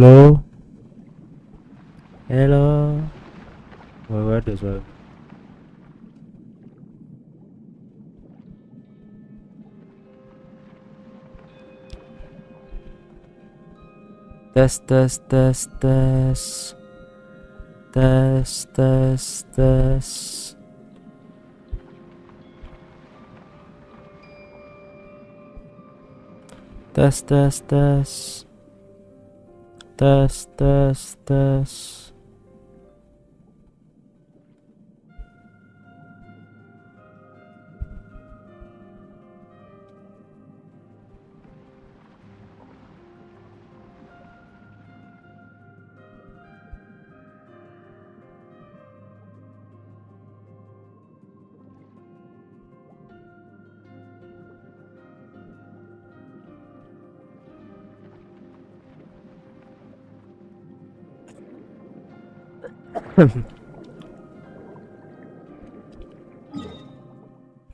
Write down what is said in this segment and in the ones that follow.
Halo, halo. Wah, ada suara. Tes tes tes tes tes tes tes. Tes tes tes tes tes tes.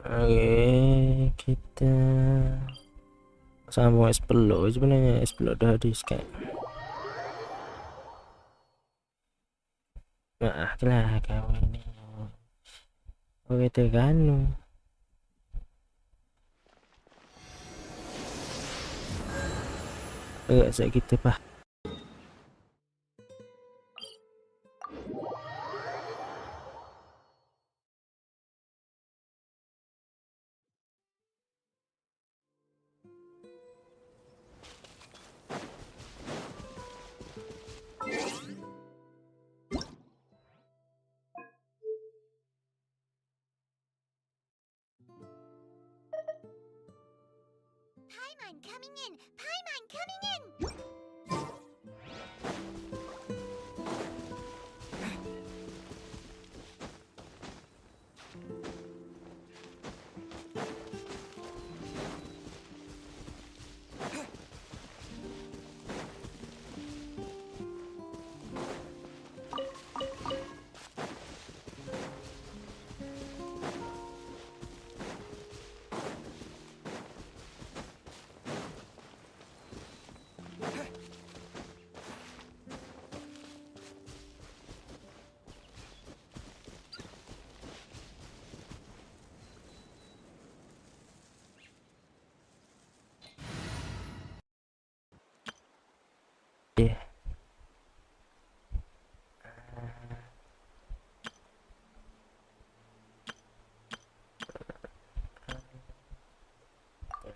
Oke, kita sambung S10 sebenarnya. S10 udah habis kayak. Nah, lah kau ini. Oke, terganu. Agak sakit pak. Paimon coming in! Paimon coming in!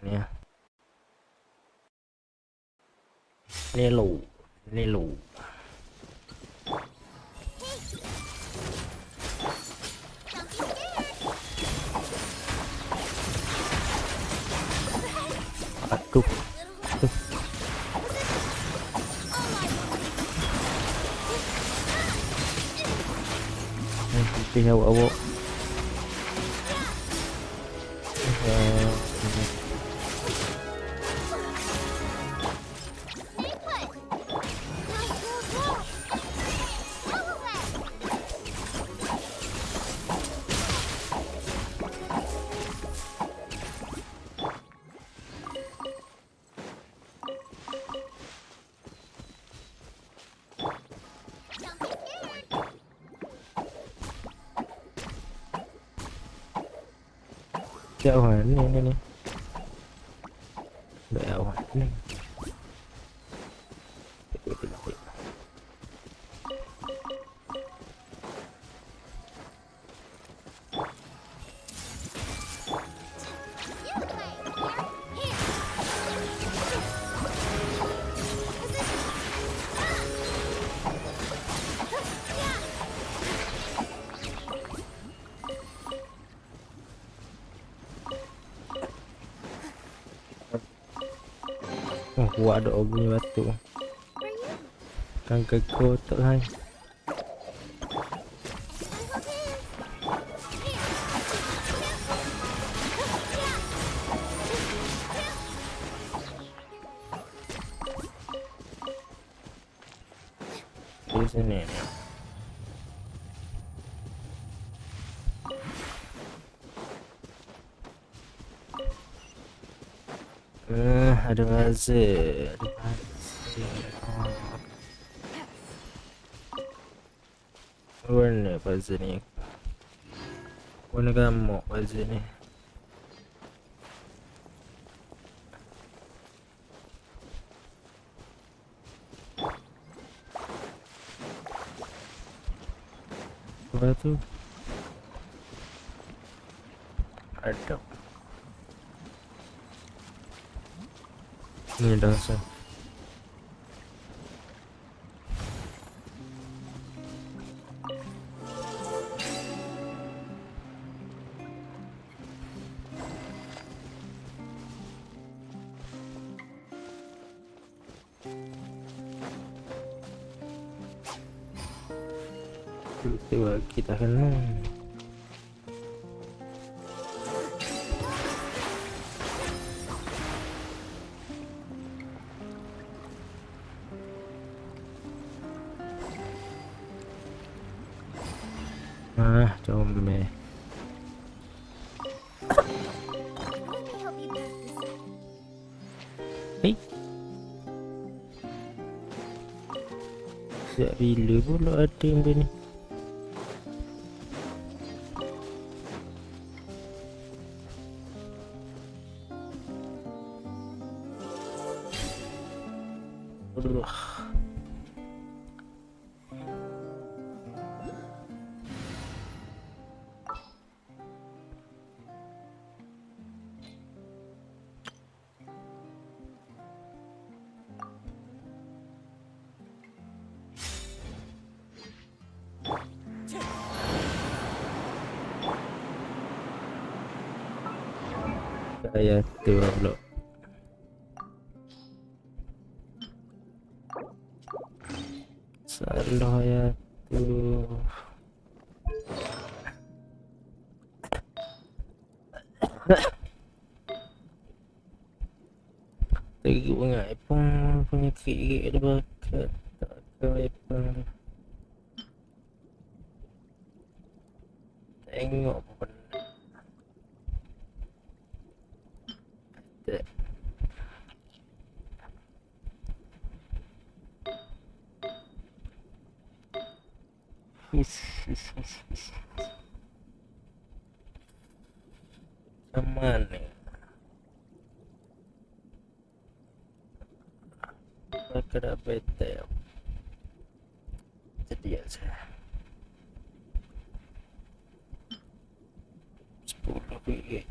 Ya. Lelo. Aduh. Putih awak. Jauhan ini. Jauhan ini. Oh, kuat ada bunyi batu. Kan kekotak lah. Di sini. Ada buzzer. Warna puzzle ni. Warna gamuk puzzle ni. Apa tu? Ada. Ni dah sah. Kita kita kena. Comel. Let me help you pass this. Hei. Sejak bila pula ada benda ni? Allah. Saya tu pula. Salah ya tu. Lagi banyak pun punya kiri ada bakat tak kau pun. Tengok pun. Aman ni. Bakal apa itu? Jadi aja. 10 ringgit.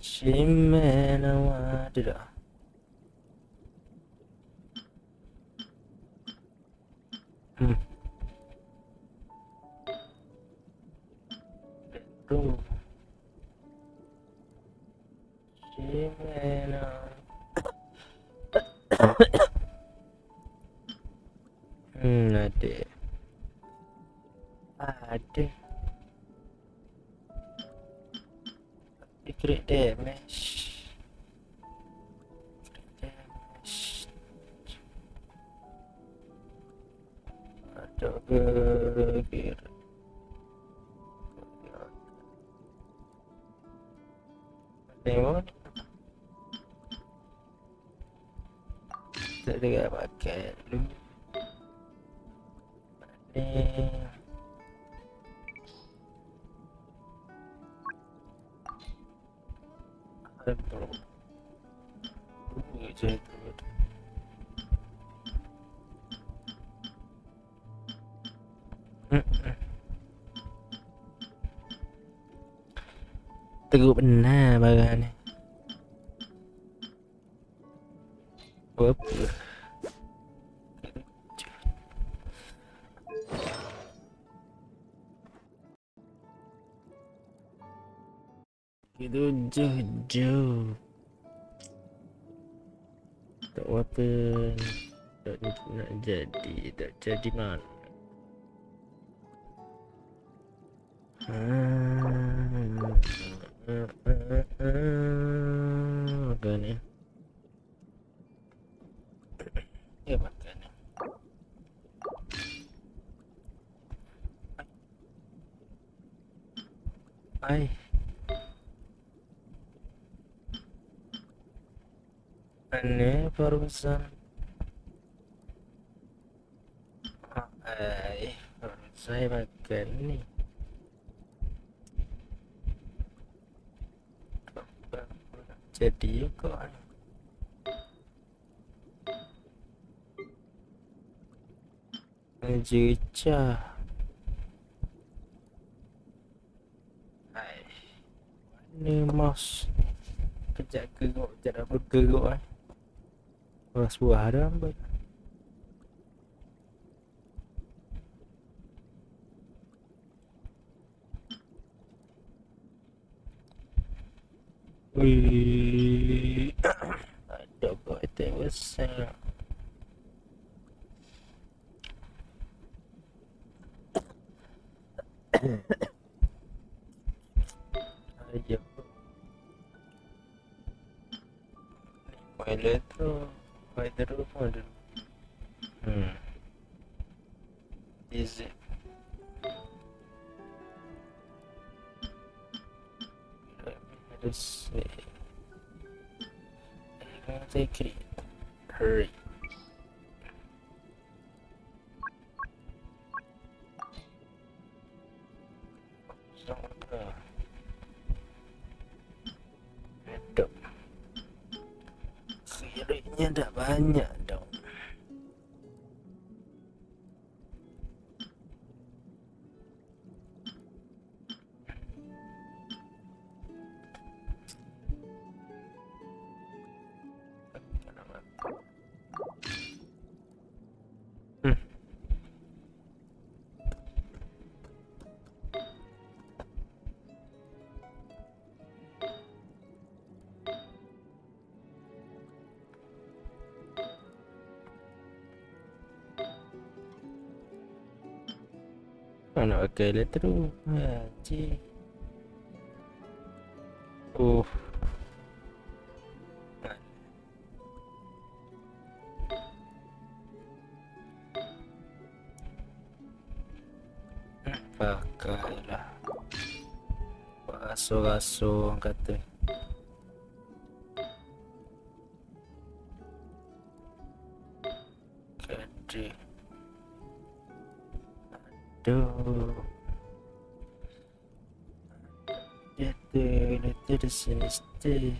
Shimenawa tidak. Betul. Shimenawa. Ada. Crit damage. Ada kira. Tengok. Tak ada pakai dulu. Ni. Betul. Jadi teruk benar barang ni. Apa? Itu jauh. Tak apa. Tak nak jadi. Tak jadi mana. Makan ni. Ya makan ni. Ay. Aneh barusan. Baru saya makan ni. Jadi juga. Jejah. Hai. Ni mas. Kejap geruk, kejap bergeruk Ras buah harap. Wih. Ada kok itu besar. Ayo. Pilot tu. Pilot tu ada. Easy. Harus. Take it. Hurry. Hidup. Kirinya tak banyak dong. Nak pakai elektro. Cik. Pakailah. Asuh-asuh orang kata. Kade. Aduh. Itu di sini stay.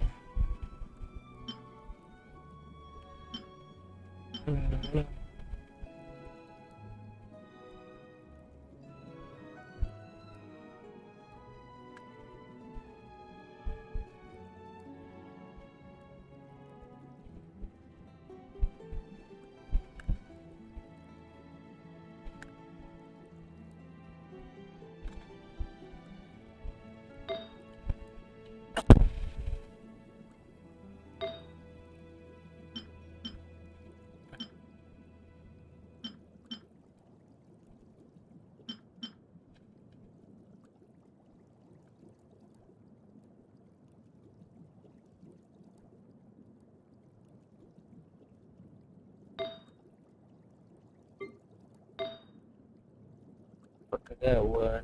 Kawan.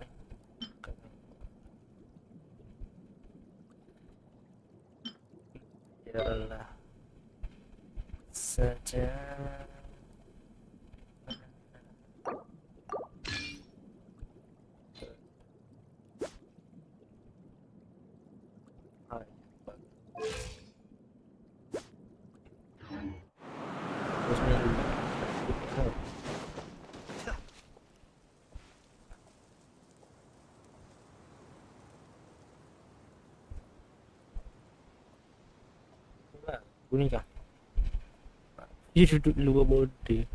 Biarlah saja. Bunyi kah? Dia duduk luar bodi.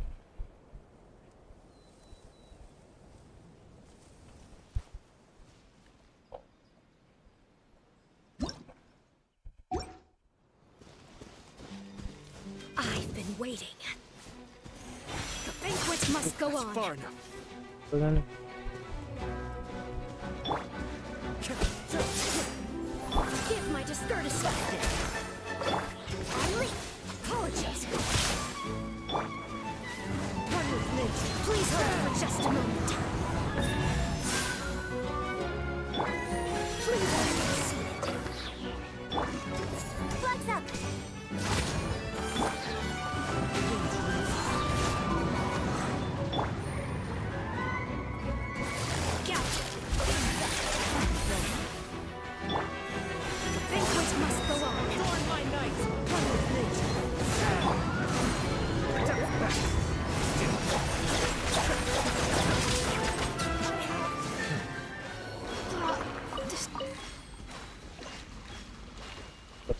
I've been waiting. The banquet must go on. Far enough. Apa ni? Forgive my discourtesy. Apologies. One movement. Please hold for just a moment. Please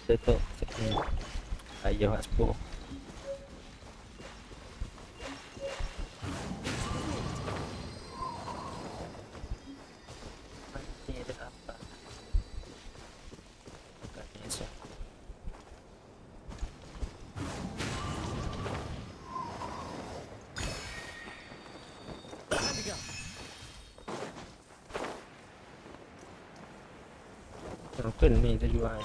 Tutup. Ayah kat 10. Mati ada apa? Bukan esok. Broken ni kita jual.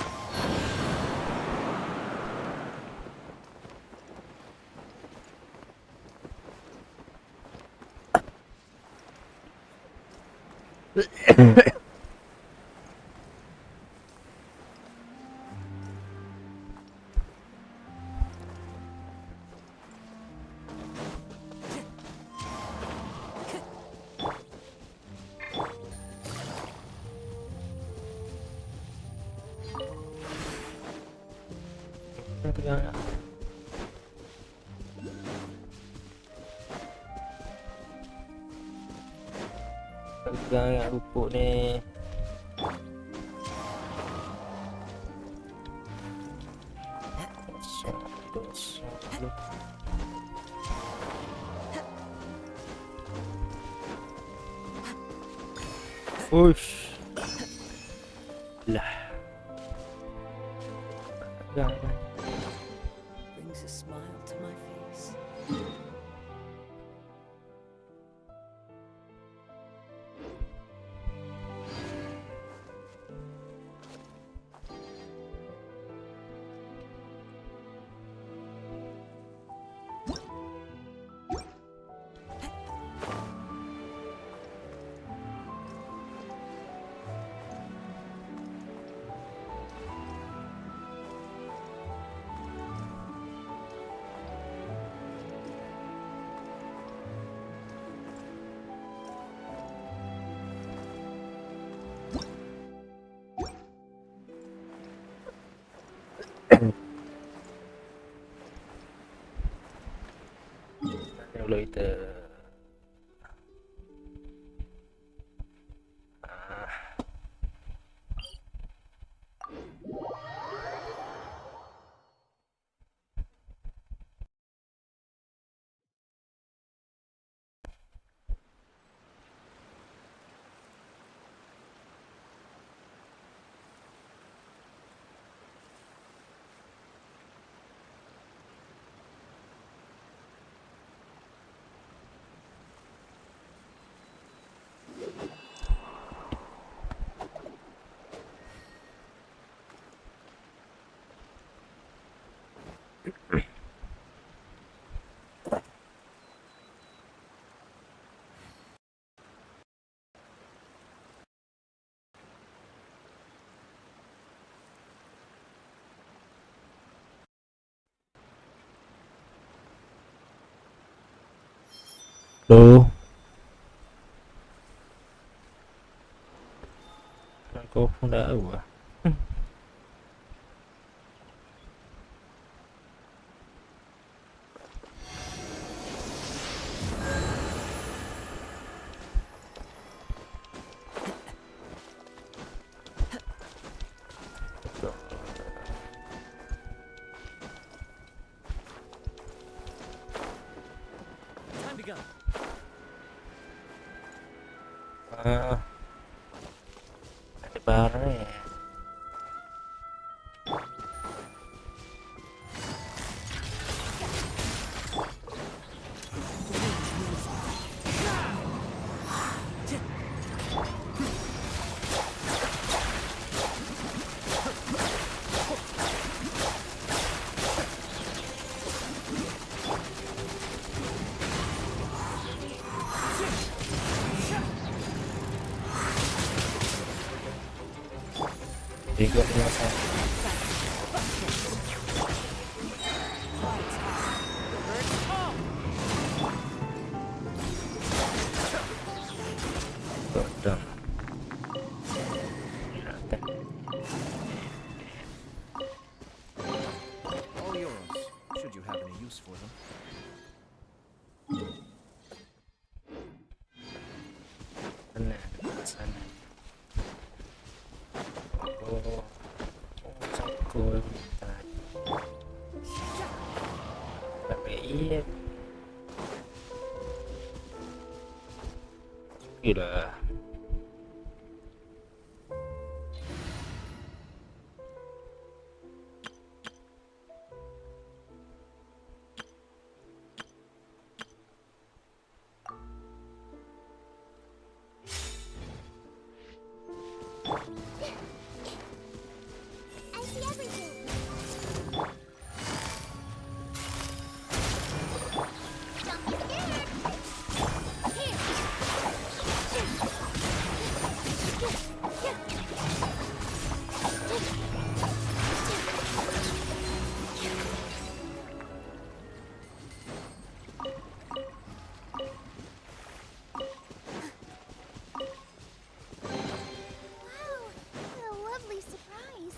Pegang tak? Pegang kat rupuk ni. Dosa. Uish. Lah. Pegang kan. Brings a smile to my face. Dulu kita Hello. Kau pun dah tahu lah. Time to go. Ada barang ni. Ikut dia pasal. Godang. All yours, should you have any use for them. Sana. Oh. aku minta baik. Gila. I see everything. Don't be scared. Wow, what a lovely surprise.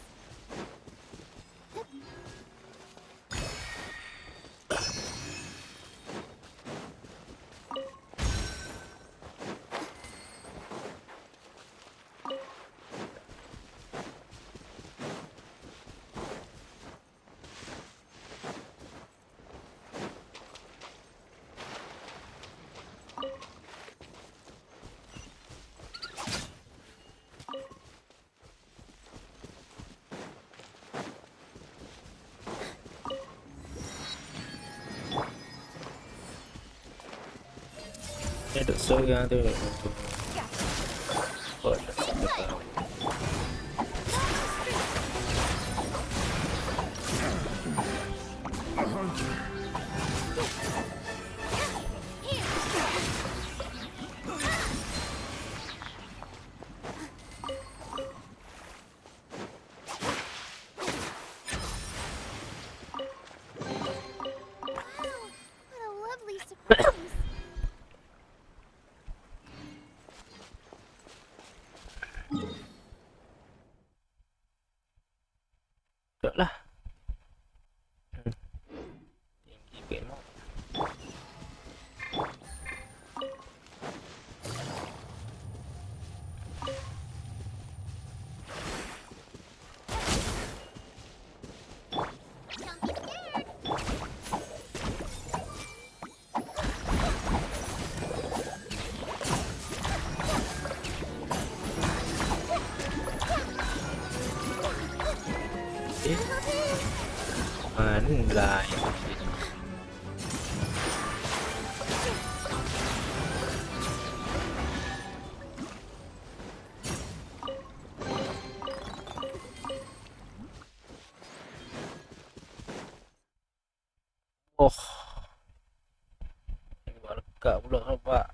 Ini ada seorang tu untuk buat tahu. Wow, what a lovely surprise. Tak lah. Tinggi pemok. Don't be scared. Mana yang oh, ini berkat pula nampak.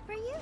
For you.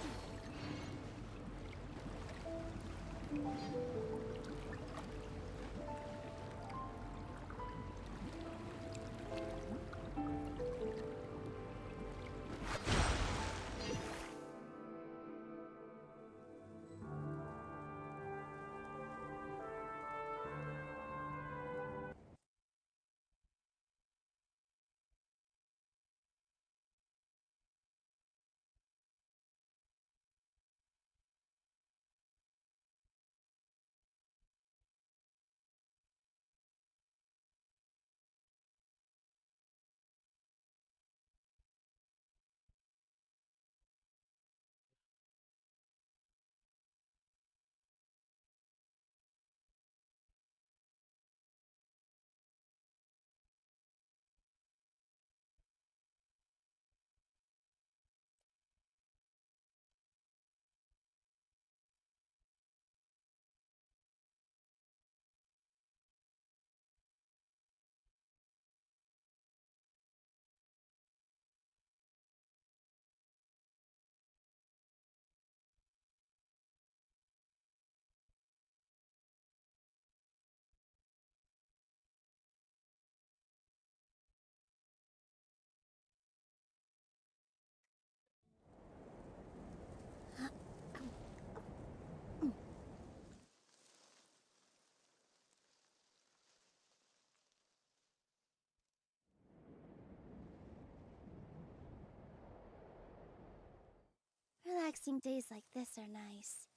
Relaxing days like this are nice.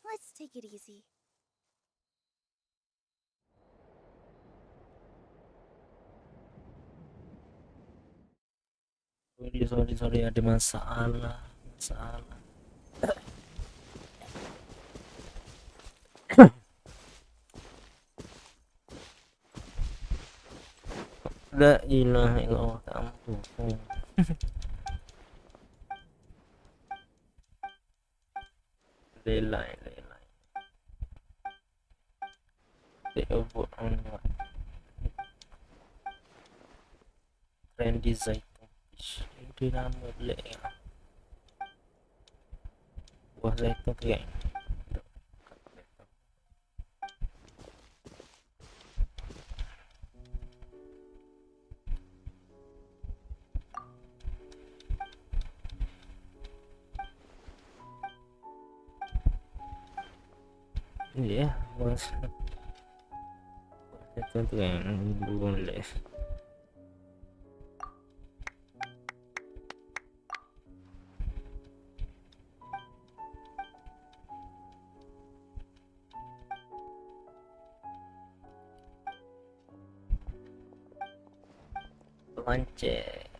Let's take it easy. Sorry, ada masalah. La ilaha illallah, tak ampun. Lelai. They overvote on what? Trend design. Itu nama black ya. Buah zaitun kering. Iya, buah zaitun kering boleh. Pancet.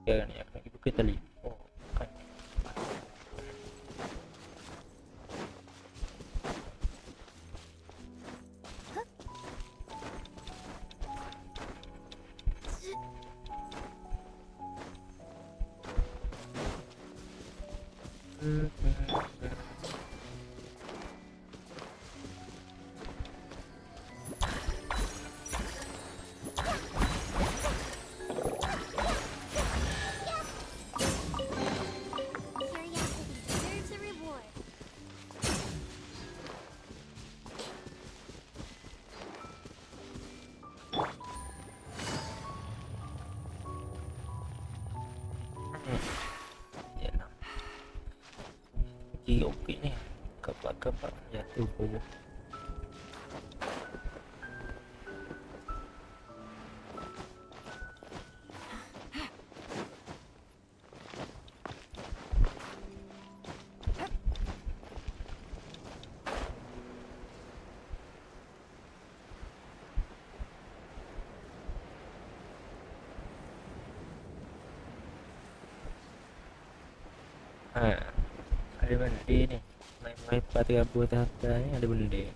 Ya ni akan ibu kita lihat. Oh, kan. Curiosity deserves a reward. Ya lah. Okey ni. Kapak jatuh bawah. Ada benda ni. Main parti abu atas ni ada benda.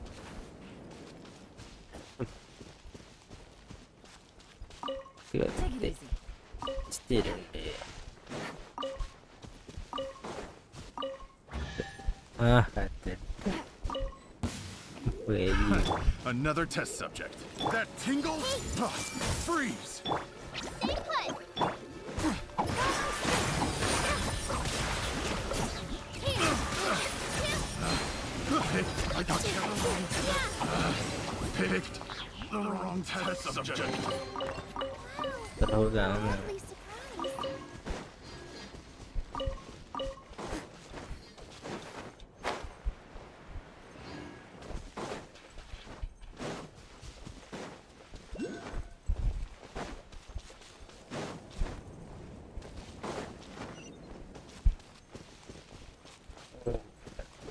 Tengok Take it easy. stay benda. Kata. Wait. Another test subject. That tingle? Freeze! Stay put. I got picked the wrong test subject. Terlalu lama. Please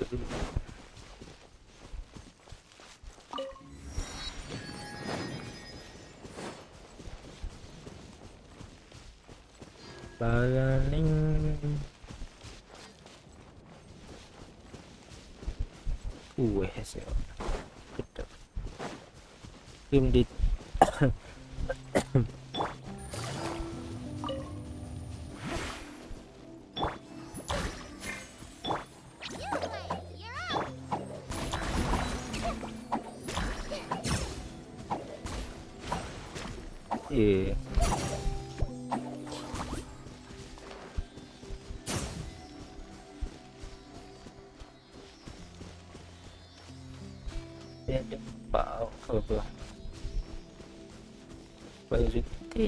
surprise. Bagaling. Hasil. Kedap. Kim di. Yeah. Paling suka.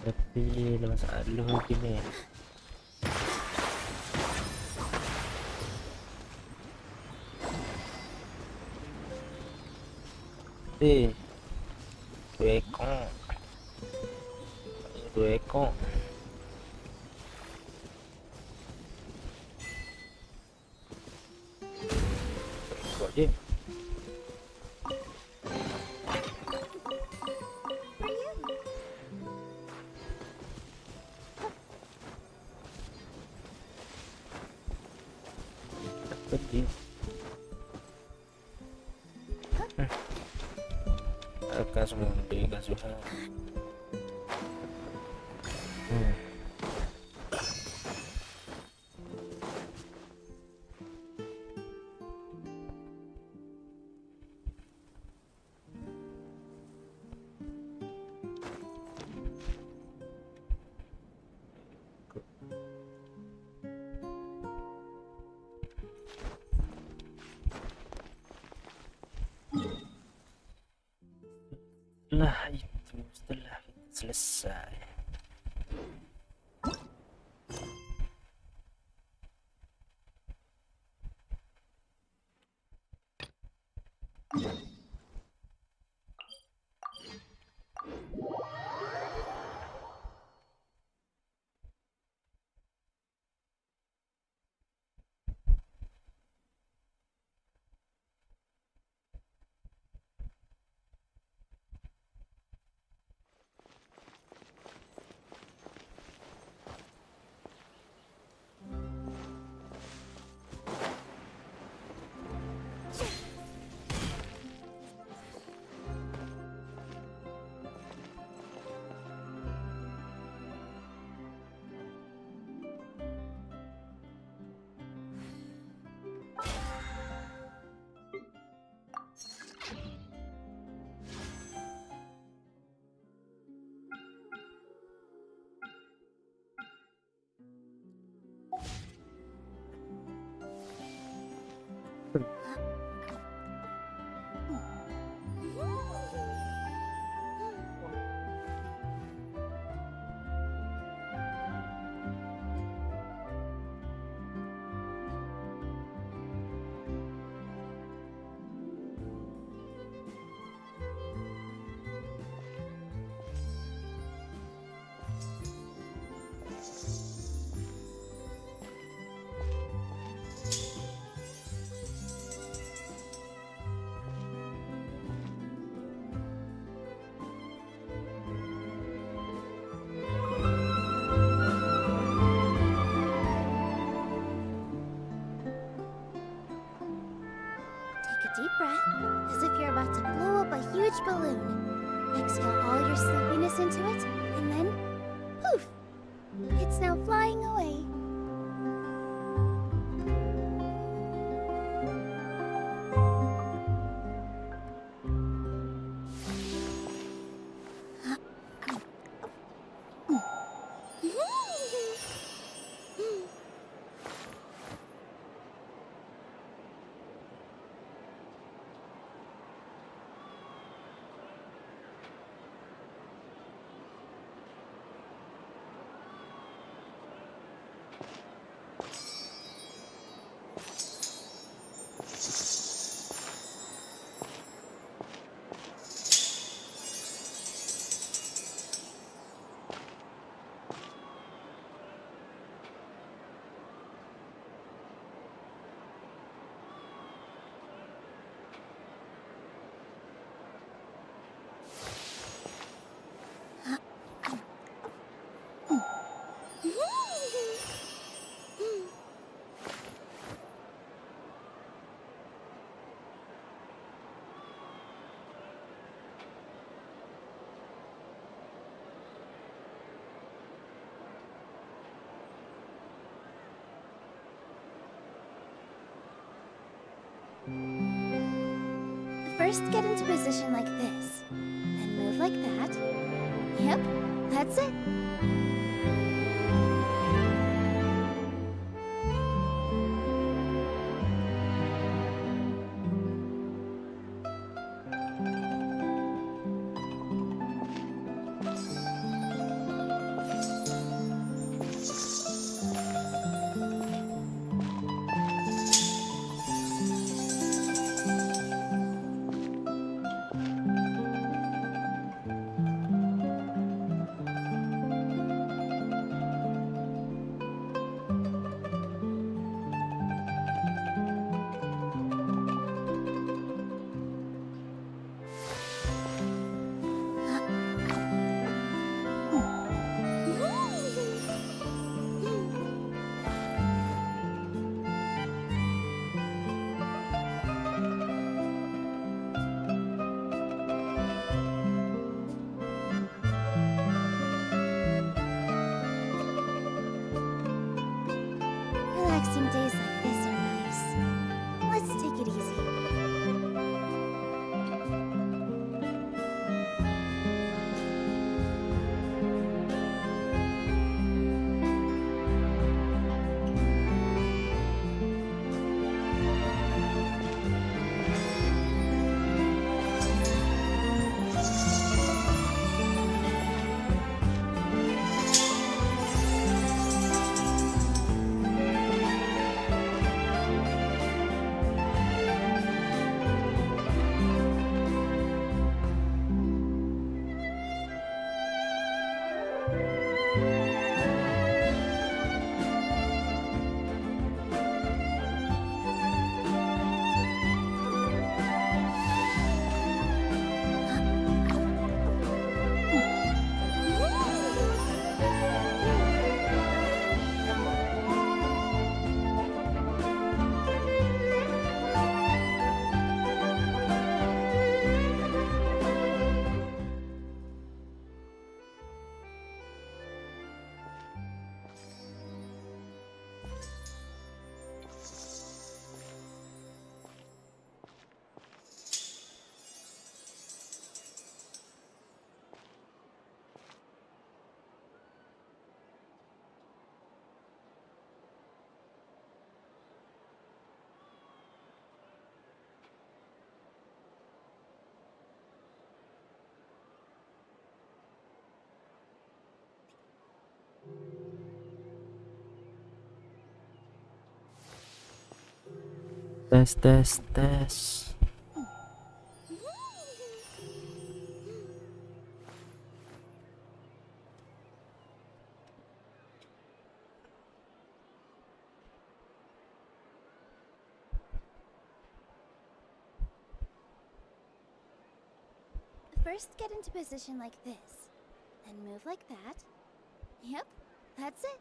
Tapi ada masalah mungkin ni. Dua ekor. Dua ekor. Ekor je. Pergi. Akan semua berikan Tuhan. Setelah itu, setelah kita selesai, Take a deep breath, as if you're about to blow up a huge balloon. Exhale all your sleepiness into it, and then, poof! It's now flying away. First, get into position like this. Then move like that. Yep, that's it. Relaxing days like this are nice. Let's take it easy. Tes tes tes. First, get into position like this. Then move like that. Yep, that's it.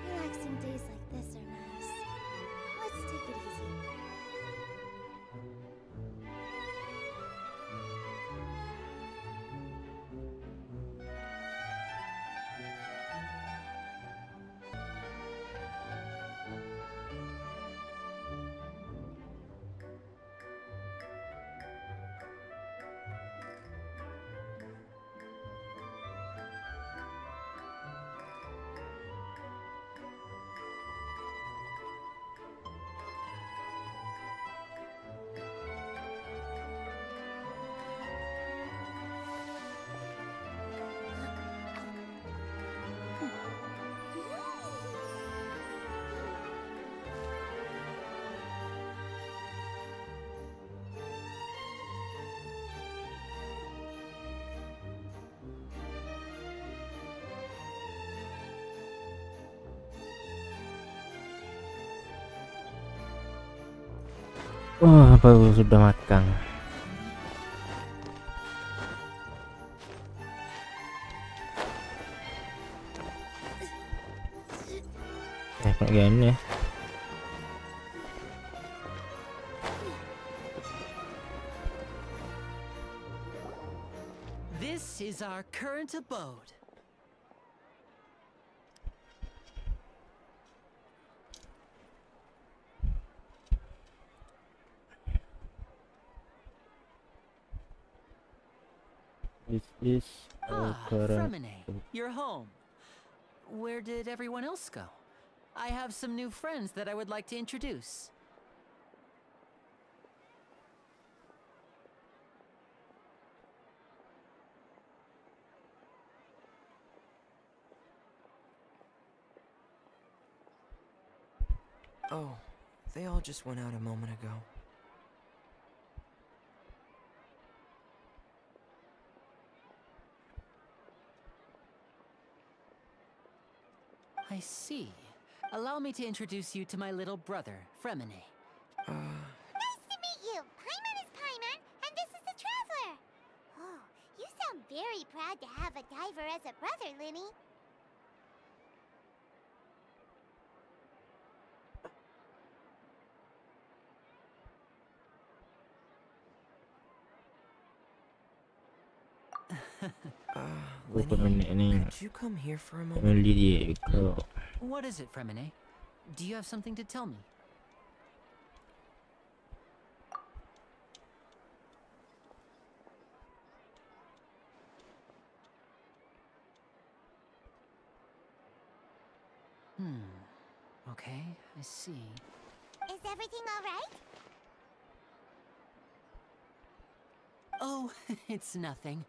Relaxing days like this are nice. Let's take it easy. Wah, baru sudah matang. Gini ya. This is our current abode. This is our current. Fremine, you're home. Where did everyone else go? I have some new friends that I would like to introduce. Oh, they all just went out a moment ago. I see. Allow me to introduce you to my little brother, Fremine. Nice to meet you. Paimon is Paimon, and this is the Traveler. Oh, you sound very proud to have a diver as a brother, Linny. Bukan Linny, nenek ni. could you come here for a moment? Family dia kau. What is it, Fremine? Do you have something to tell me? Okay, I see. Is everything all right? Oh, it's nothing.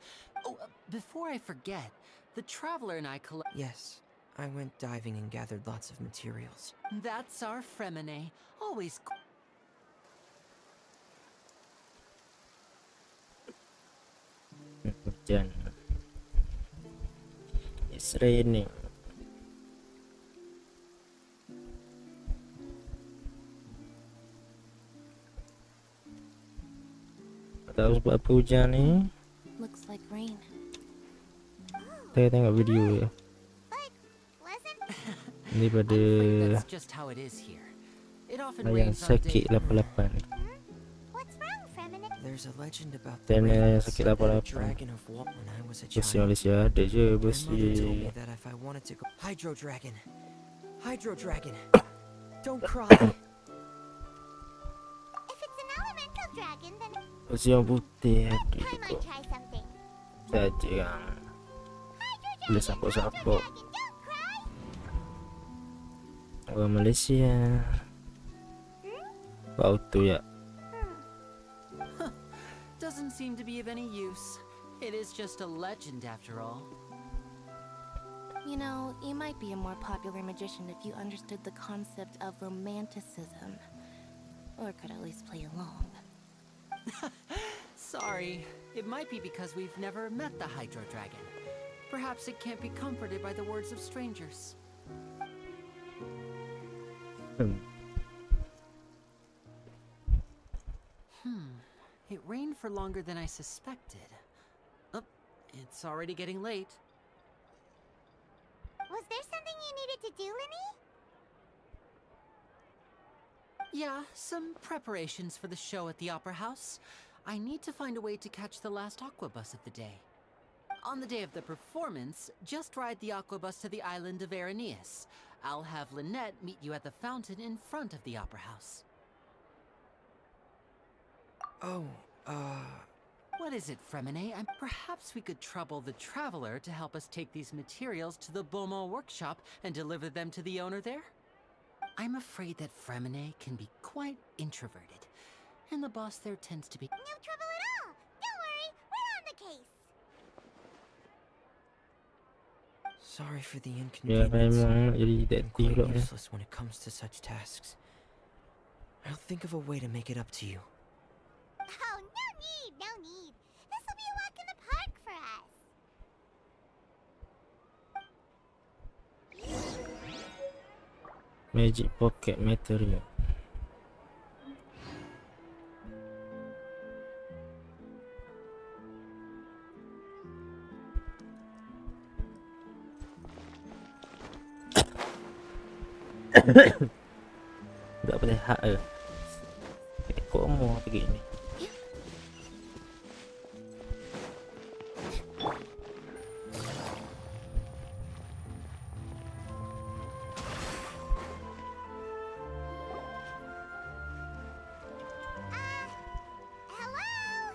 Oh, before I forget, the Traveler and I Yes, I went diving and gathered lots of materials. That's our Fremine. Always Hujan. It's raining. Tahu sebab apa hujan ni? Looks like rain. Saya tengok video ya. But wasn't Daripada I'm afraid that's just how it is here. It often yang rains on sakit days. 88. what's wrong, Feminine? There's a legend about the Dan rain yang that sakit set the 88. dragon of war when I was a Versi child. Malaysia ada je My mother told me versi that if I wanted to go Hydro Dragon. Hydro Dragon. Don't cry. If it's an elemental dragon, then versi yang putih ada Paimon juga. try something. Saja yang boleh sapok-sapok Dragon, don't cry. orang Malaysia. Bau tu ya. Doesn't seem to be of any use. It is just a legend after all. You know, you might be a more popular magician if you understood the concept of romanticism. Or could at least play along. Sorry, it might be because we've never met the Hydro Dragon. Perhaps it can't be comforted by the words of strangers. It rained for longer than I suspected. Oh, it's already getting late. Was there something you needed to do, Linny? Yeah, some preparations for the show at the Opera House. I need to find a way to catch the last aqua bus of the day. On the day of the performance, just ride the aqua bus to the island of Aeneas. I'll have Lynette meet you at the fountain in front of the Opera House. Oh, What is it, Fremine? And perhaps we could trouble the Traveler to help us take these materials to the Beaumont workshop and deliver them to the owner there? I'm afraid that Fremine can be quite introverted, and the boss there tends to be... No trouble at all. Don't worry, we're on the case. sorry for the Ya inconvenience. memang nak jadi I'm detektif quite pula ni. useless when it comes to such tasks. I'll think of a way to make it up to you. Oh, no need, no need. This will be a walk in the park for us. Magic pocket material. Tak boleh hak ke? Ekor mau pergi ni. Hello?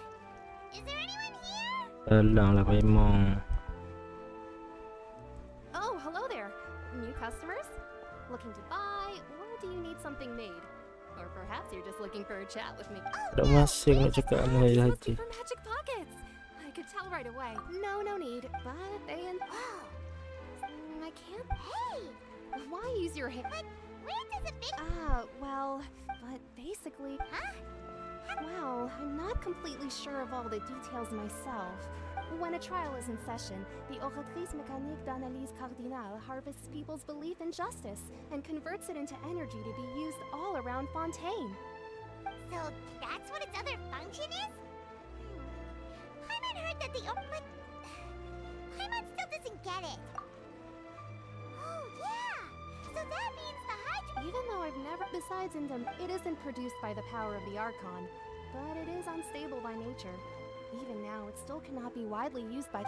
Is there anyone here? Telang lah memang. Oh, hello there. New customers? Looking to buy, or do you need something made? Or perhaps you're just looking for a chat with me. Tak masih nak cakap dengan dia Must be lagi. for magic pockets. I could tell right away. No need. But they Whoa. I can't. Hey, Why use your hand? where does it fit? Well, but basically, Huh? Well, I'm not completely sure of all the details myself. When a trial is in session, the oratrice mécanique d'analyse cardinale harvests people's belief in justice and converts it into energy to be used all around Fontaine. So that's what its other function is? Paimon heard that the but Paimon still doesn't get it. Oh yeah! So that means the Hydro. Even though I've never, besides it isn't produced by the power of the Archon, but it is unstable by nature. Even now, it still cannot be widely used by.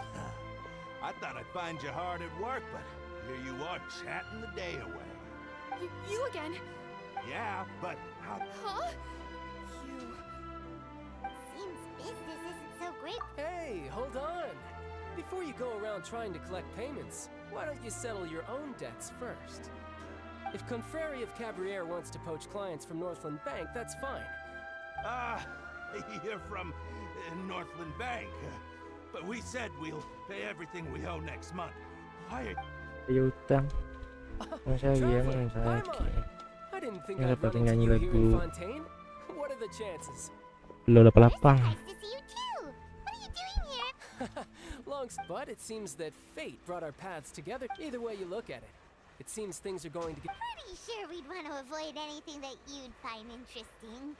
I thought I'd find you hard at work, but here you are chatting the day away. You again? Yeah, but how... Huh? Seems business isn't so great. Hey, hold on! Before you go around trying to collect payments, why don't you settle your own debts first? If Confrérie of Cabriere wants to poach clients from Northland Bank, that's fine. You're from Northland Bank. But we said we'll pay everything we owe next month. Why? Bayar utang. Masa biar yang Traveler, sakit. I didn't think Ini I'd dapat run into nyanyi you here in lagu Fontaine. What are the chances? Lo 88. Nice to see you too. What are you doing here? But it seems that fate brought our paths together. Either way you look at it, it seems things are going to get... Pretty sure we'd want to avoid anything that you'd find interesting.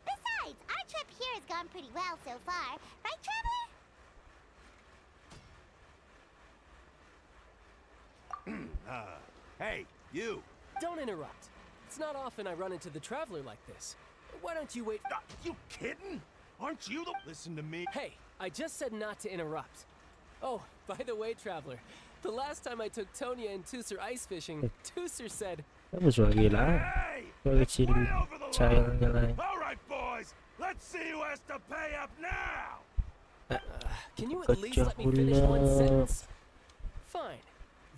Besides, our trip here has gone pretty well so far. Right, Traveler? Hey, you! Don't interrupt. It's not often I run into the Traveler like this. Why don't you wait... You kidding? Aren't you the... Listen to me. Hey, I just said not to interrupt. Oh, by the way, Traveler, the last time I took Tonya and Tusser ice fishing, Tusser said... Kamu suara gila. Suara kecil childnya lah. All right, boys. Let's see who has to pay up now. Can you at least let me finish one sentence? Fine.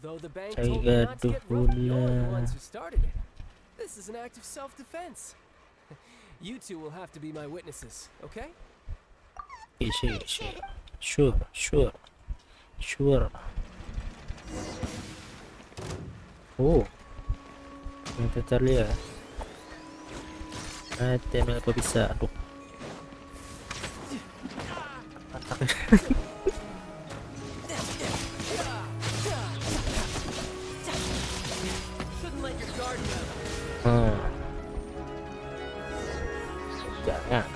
Though the bank told me not to get rough, you're the ones who started it. This is an act of self-defense. You two will have to be my witnesses, okay? Sure. Oh. Minta Charlie ya. Temel apa bisa? Aduh. Shouldn't let your guard down. Jangan.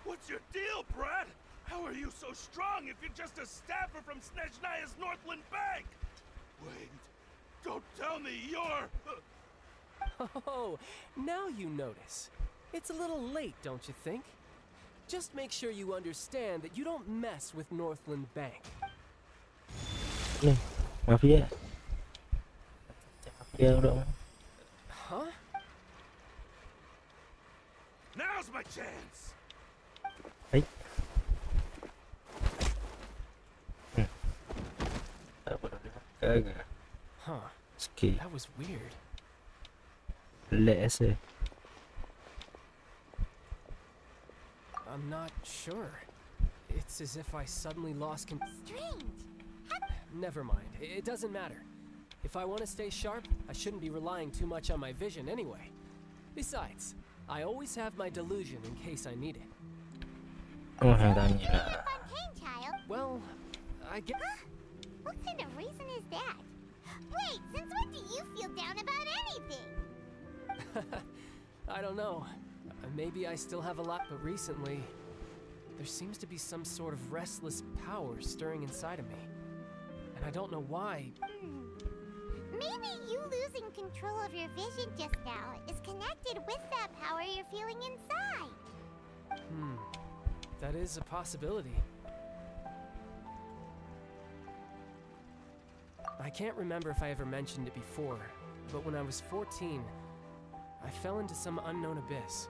What's your deal, Brad? How are you so strong if you're just a staffer from Snezhnaya's Northland Bank? Wait, don't tell me you're... Oh, now you notice. It's a little late, don't you think? Just make sure you understand that you don't mess with Northland Bank. Nih, mafia. Mafia dong. Huh? Now's my chance! Hai. Kagak. Huh. Ski. That was weird. Less. I'm not sure. It's as if I suddenly lost Strange. Never mind. It doesn't matter. If I want to stay sharp, I shouldn't be relying too much on my vision anyway. Besides, I always have my delusion in case I need it. Oh, tanya. Fontaine, child. Well, I guess... What kind of reason is that? Wait, since when do you feel down about anything? I don't know. Maybe I still have a lot, but recently, there seems to be some sort of restless power stirring inside of me. And I don't know why. Maybe you losing control of your vision just now is connected with that power you're feeling inside. That is a possibility. I can't remember if I ever mentioned it before, but when I was 14, I fell into some unknown abyss.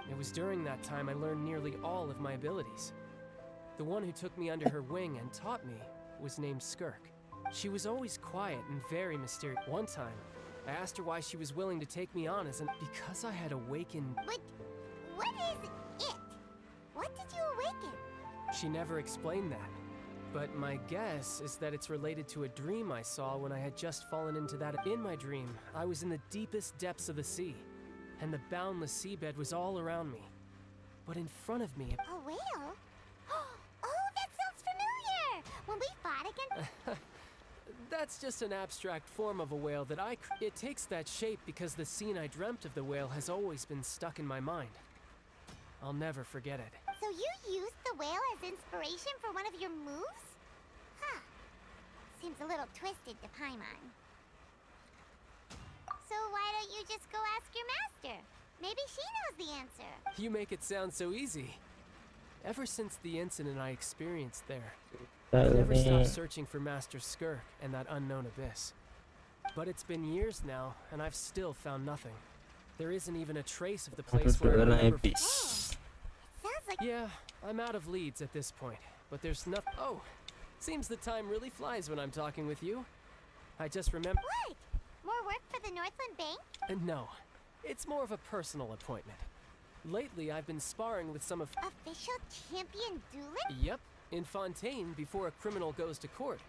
It was during that time I learned nearly all of my abilities. The one who took me under her wing and taught me was named Skirk. She was always quiet and very mysterious. One time, I asked her why she was willing to take me on as an... Because I had awakened... What is it? What did you awaken? She never explained that. But my guess is that it's related to a dream I saw when I had just fallen into that. In my dream, I was in the deepest depths of the sea, and the boundless seabed was all around me. But in front of me, A whale? Oh, that sounds familiar! When we fought against... that's just an abstract form of a whale that it takes that shape because the scene I dreamt of the whale has always been stuck in my mind. I'll never forget it. So you used the whale as inspiration for one of your moves? Huh. Seems a little twisted to Paimon. So why don't you just go ask your master? Maybe she knows the answer. You make it sound so easy. Ever since the incident I experienced there, I've never stopped searching for Master Skirk and that unknown abyss. But it's been years now, and I've still found nothing. There isn't even a trace of the place where I remember... Sounds like... Yeah, I'm out of leads at this point, but there's nothing... Oh, seems the time really flies when I'm talking with you. I just remember... What? More work for the Northland Bank? No, it's more of a personal appointment. Lately, I've been sparring with some of... Official champion duelist? Yep, in Fontaine before a criminal goes to court.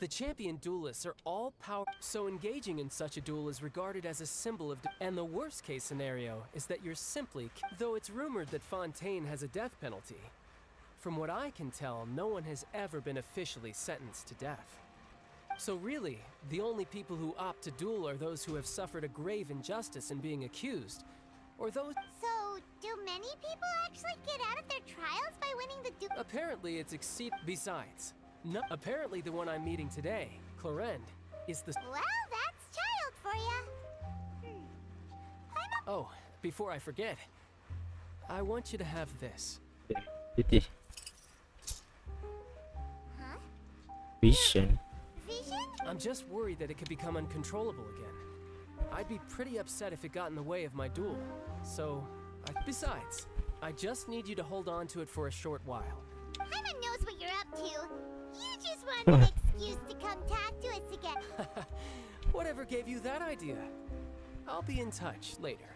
The champion duelists are all power, so engaging in such a duel is regarded as a symbol of... And the worst case scenario is that you're simply... Though it's rumored that Fontaine has a death penalty. From what I can tell, no one has ever been officially sentenced to death. So really, the only people who opt to duel are those who have suffered a grave injustice in being accused, or those... So, do many people actually get out of their trials by winning the duel? Apparently it's Besides, apparently the one I'm meeting today, Clorend, is the... Well, that's child for ya. Oh, before I forget, I want you to have this. Putih. Huh? Vision. Vision? I'm just worried that it could become uncontrollable again. I'd be pretty upset if it got in the way of my duel. So, besides, I just need you to hold on to it for a short while. Paimon knows what you're up to. You just want an excuse to come talk to us again. Whatever gave you that idea? I'll be in touch later.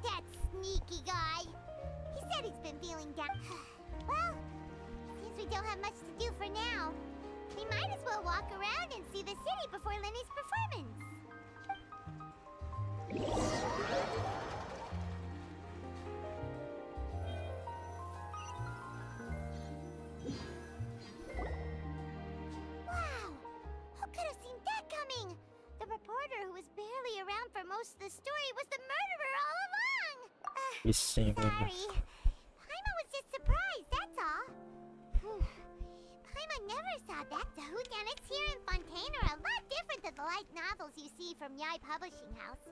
That sneaky guy. He said he's been feeling down. Well, since we don't have much to do for now, we might as well walk around and see the city before Lenny's performance. Wow! Who could have seen that coming? The reporter who was barely around for most of the story was the murderer all along! Vision. Sorry. Paimon was just surprised, that's all. Paimon never saw that. The whodunits here in Fontaine are a lot different than the light novels you see from Yai Publishing House.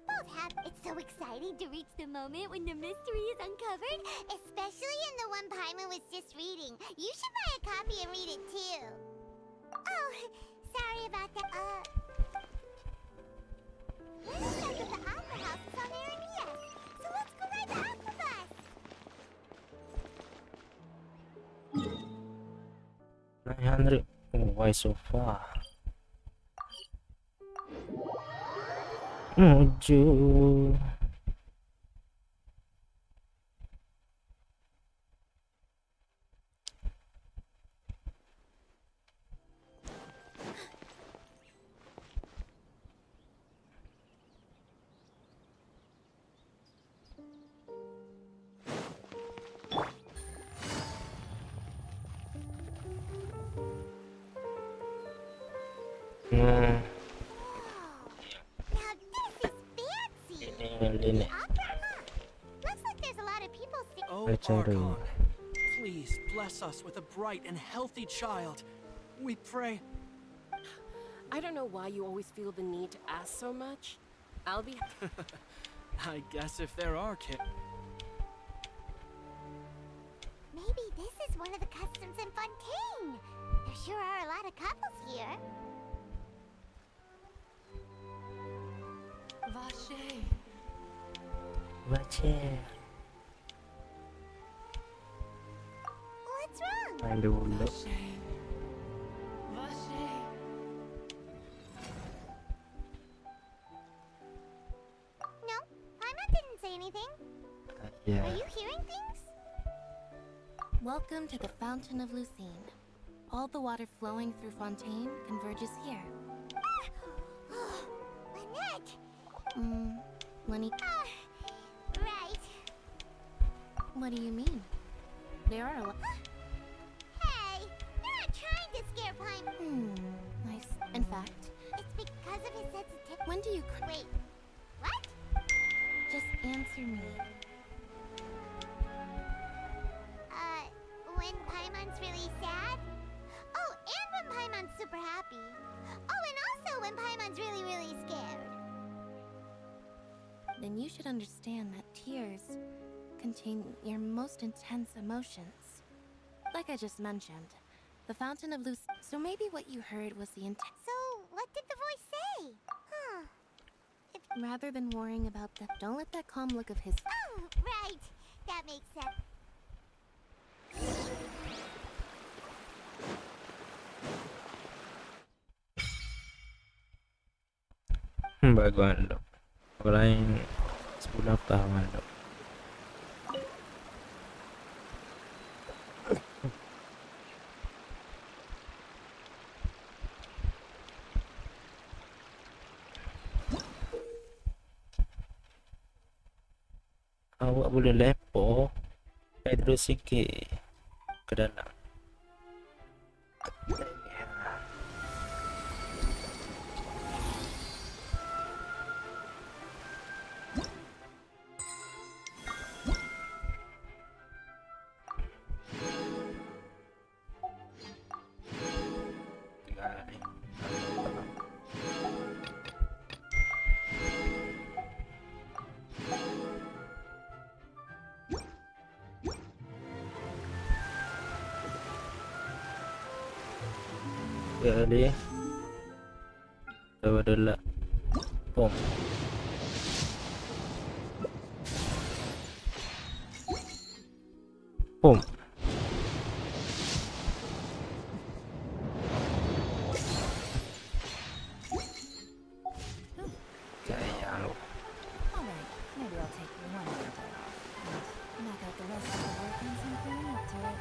Both have... It's so exciting to reach the moment when the mystery is uncovered, especially in the one Paimon was just reading. You should buy a copy and read it too. Oh, sorry about that. We're stuck at the Opera House on Aranias, so let's go ride the Aqua Bus. 900. Oh, why so far? Menuju. Now this is fancy. Ini. Looks like there's a lot of people Oh, Archon, Archon, please bless us with a bright and healthy child. We pray. I don't know why you always feel the need to ask so much. I'll be... I guess if there are kids. Maybe this is one of the customs in Fontaine. There sure are a lot of couples here. Vache. Baca. What's wrong? Main dulu. Vache. Vache. No, Paimon didn't say anything. Yeah. Are you hearing things? Welcome to the Fountain of Lucine. All the water flowing through Fontaine converges here. Lenny. Right. What do you mean? There are a lot. Hey, you're not trying to scare Paimon. Nice. In fact, It's because of his sensitivity. when do you Wait, what? just answer me? When Paimon's really sad? Oh, and when Paimon's super happy. Oh, and also when Paimon's really, really scared. Then you should understand that tears contain your most intense emotions. Like I just mentioned, the fountain of Lucy. So maybe what you heard was the intent. So, what did the voice say? Huh. Rather than worrying about that, don't let that calm look of his. Oh, right. That makes sense. Baguan dok. Lain 10 tahun dok. Awak boleh lepo terus sikit ke dalam. Jadi coba dulu pom pom sayang lu. Alright, maybe I'll take one more day off and knock out the rest of the work on something up to it.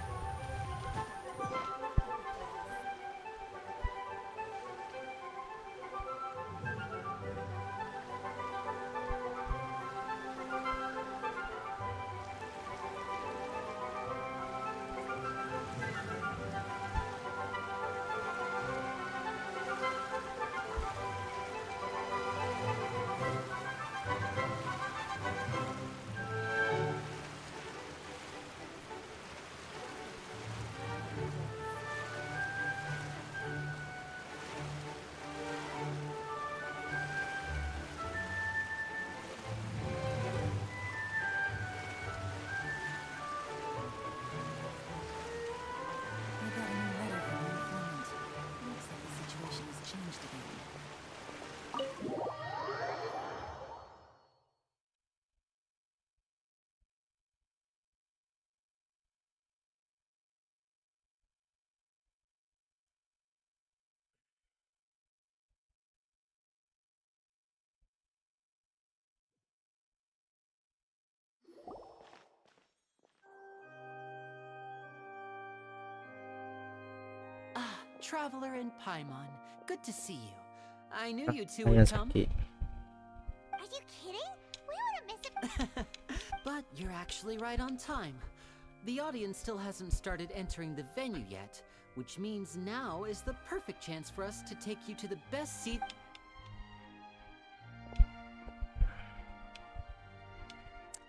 Traveler and Paimon, good to see you. I knew you two Hanya would come. sakit. Are you kidding? We wouldn't miss it. But you're actually right on time. The audience still hasn't started entering the venue yet, which means now is the perfect chance for us to take you to the best seat.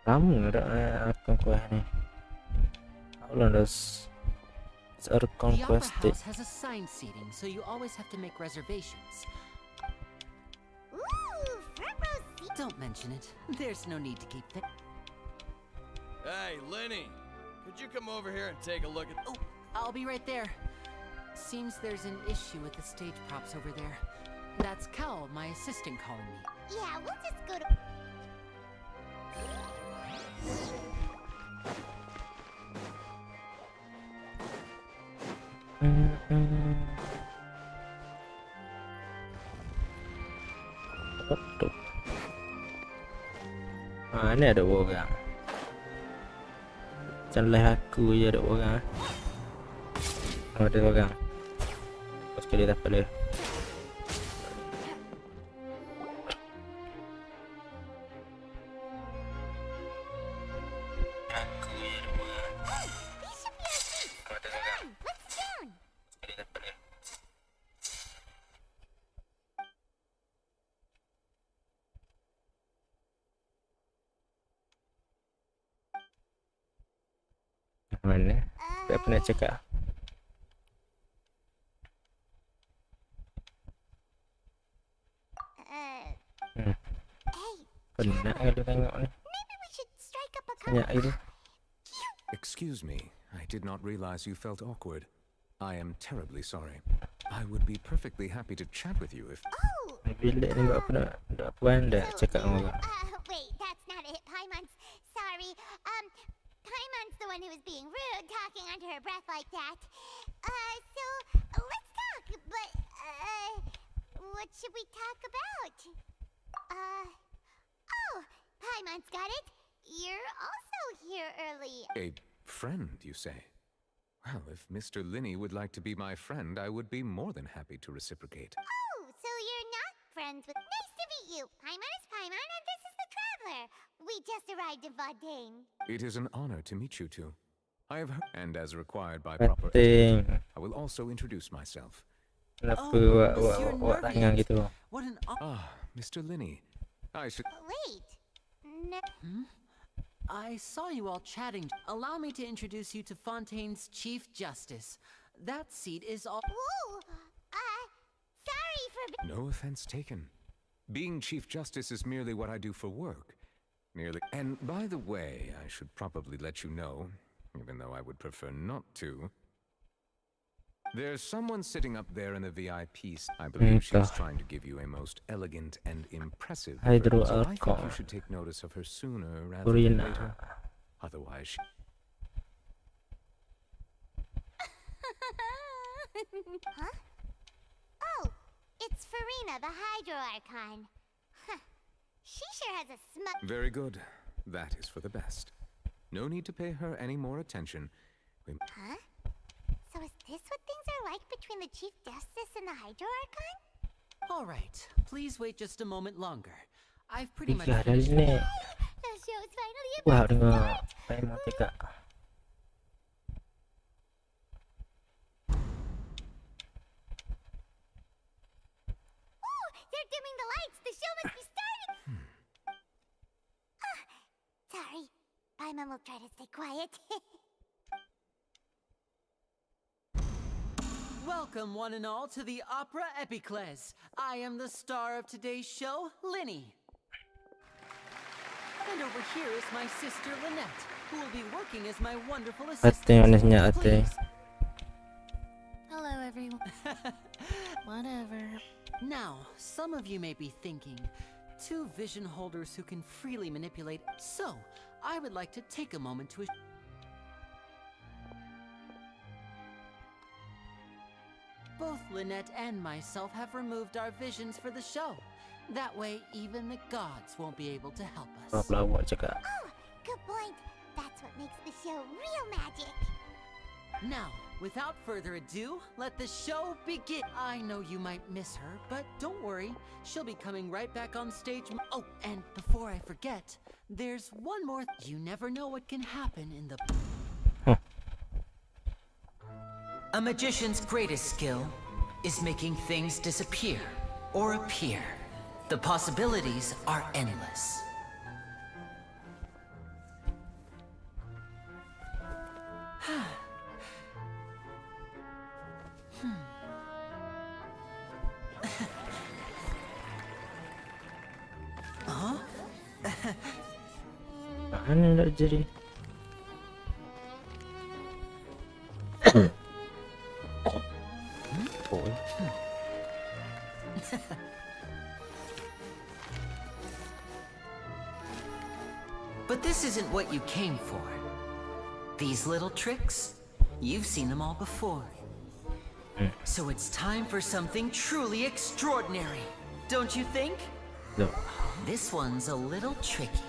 Kamu ada akan kuah ni. Aku landas The Opera conquested. House has assigned seating, so you always have to make reservations. Ooh, front row seat. Don't mention it. There's no need to keep that. Hey, Lenny, could you come over here and take a look at... Oh, I'll be right there. Seems there's an issue with the stage props over there. That's Cal, my assistant, calling me. Yeah, we'll just go to... Betul. Ini ada orang. Janganlah aku je ada orang. Ada orang. Pas sekali tak boleh. Mana? Tak pernah cakap. Penat kalau tengok ni. Banyak air. Excuse me, I did not realize you felt awkward. I am terribly sorry. I would be perfectly happy to chat with you if... Bila ni buat apa nak? Tak puan dah cakap dengan orang. Wait, that's not it. Paimon's sorry. Paimon's the one who was being rude, talking under her breath like that. So let's talk. But what should we talk about? Oh, Paimon's got it. You're also here early. A friend, you say? Well, if Mr. Linney would like to be my friend, I would be more than happy to reciprocate. Oh, so you're not friends with... Nice to meet you. Paimon is Paimon, and this is the Traveler. We just arrived in Vaudain. It is an honor to meet you two. I have heard, and as required by proper Penting. etiquette, I will also introduce myself. Kenapa awak tangan gitu? What an Mr. Linney. I should... Wait. I saw you all chatting. Allow me to introduce you to Fontaine's Chief Justice. That seat is all... Whoa! Sorry for... No offense taken. Being Chief Justice is merely what I do for work. Merely... And by the way, I should probably let you know, even though I would prefer not to. There's someone sitting up there in the VIP. I believe she's trying to give you a most elegant and impressive Hydro so I think alcohol. you should take notice of her sooner rather than later. Otherwise she... Huh? Oh, it's Farina, the Hydro Archon. Huh. She sure has a Very good. That is for the best. No need to pay her any more attention. Huh? So is this what things are like between the Chief Justice and the Hydro Archon? All right, please wait just a moment longer. I've pretty much... Tiga dah ni. The show's finally Wah, about to dengar. start. Paimon cakap. Oh, they're dimming the lights. The show must be starting. Sorry. Paimon will try to stay quiet. Welcome, one and all, to the Opera Epiclese. I am the star of today's show, Linny. And over here is my sister, Lynette, who will be working as my wonderful Ate mana assistant. senyap ate. Hello, everyone. Whatever. Now, some of you may be thinking, two vision holders who can freely manipulate. So, I would like to take a moment to... Both Lynette and myself have removed our visions for the show. That way, even the gods won't be able to help us. Awak cakap. Oh, good point. That's what makes the show real magic. Now, without further ado, let the show begin. I know you might miss her, but don't worry. She'll be coming right back on stage. Oh, and before I forget, there's one more. You never know what can happen in the... A magician's greatest skill is making things disappear or appear. The possibilities are endless. Huh? Mana nak jadi? But this isn't what you came for. These little tricks, you've seen them all before. So it's time for something truly extraordinary, don't you think? No. This one's a little tricky.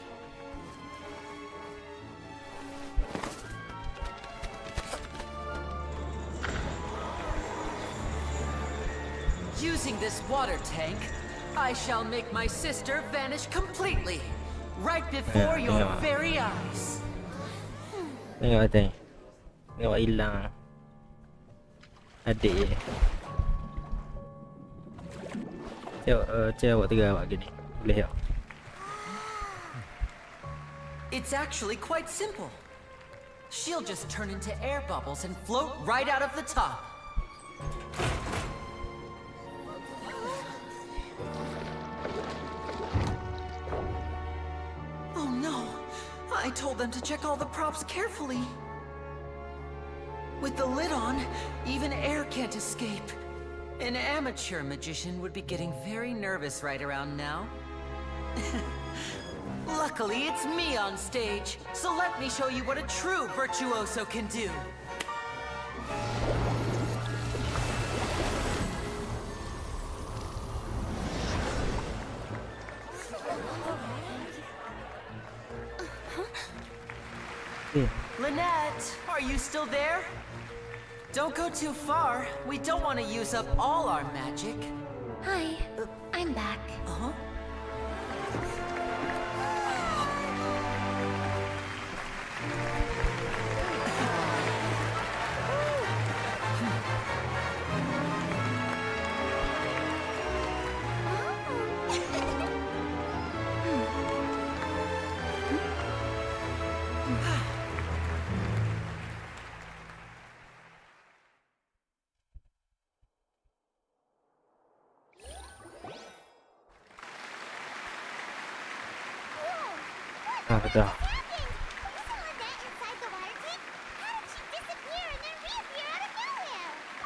Using this water tank, I shall make my sister vanish completely, right before your very eyes. Tengok ate. Tengok hilang. Adik je. Cewek awak gini. Boleh tak? It's actually quite simple. She'll just turn into air bubbles and float right out of the top. Oh no! I told them to check all the props carefully. With the lid on, even air can't escape. An amateur magician would be getting very nervous right around now. Luckily, it's me on stage, so let me show you what a true virtuoso can do. Lynette, are you still there? Don't go too far. We don't want to use up all our magic. Hi, I'm back. Uh-huh. Betul.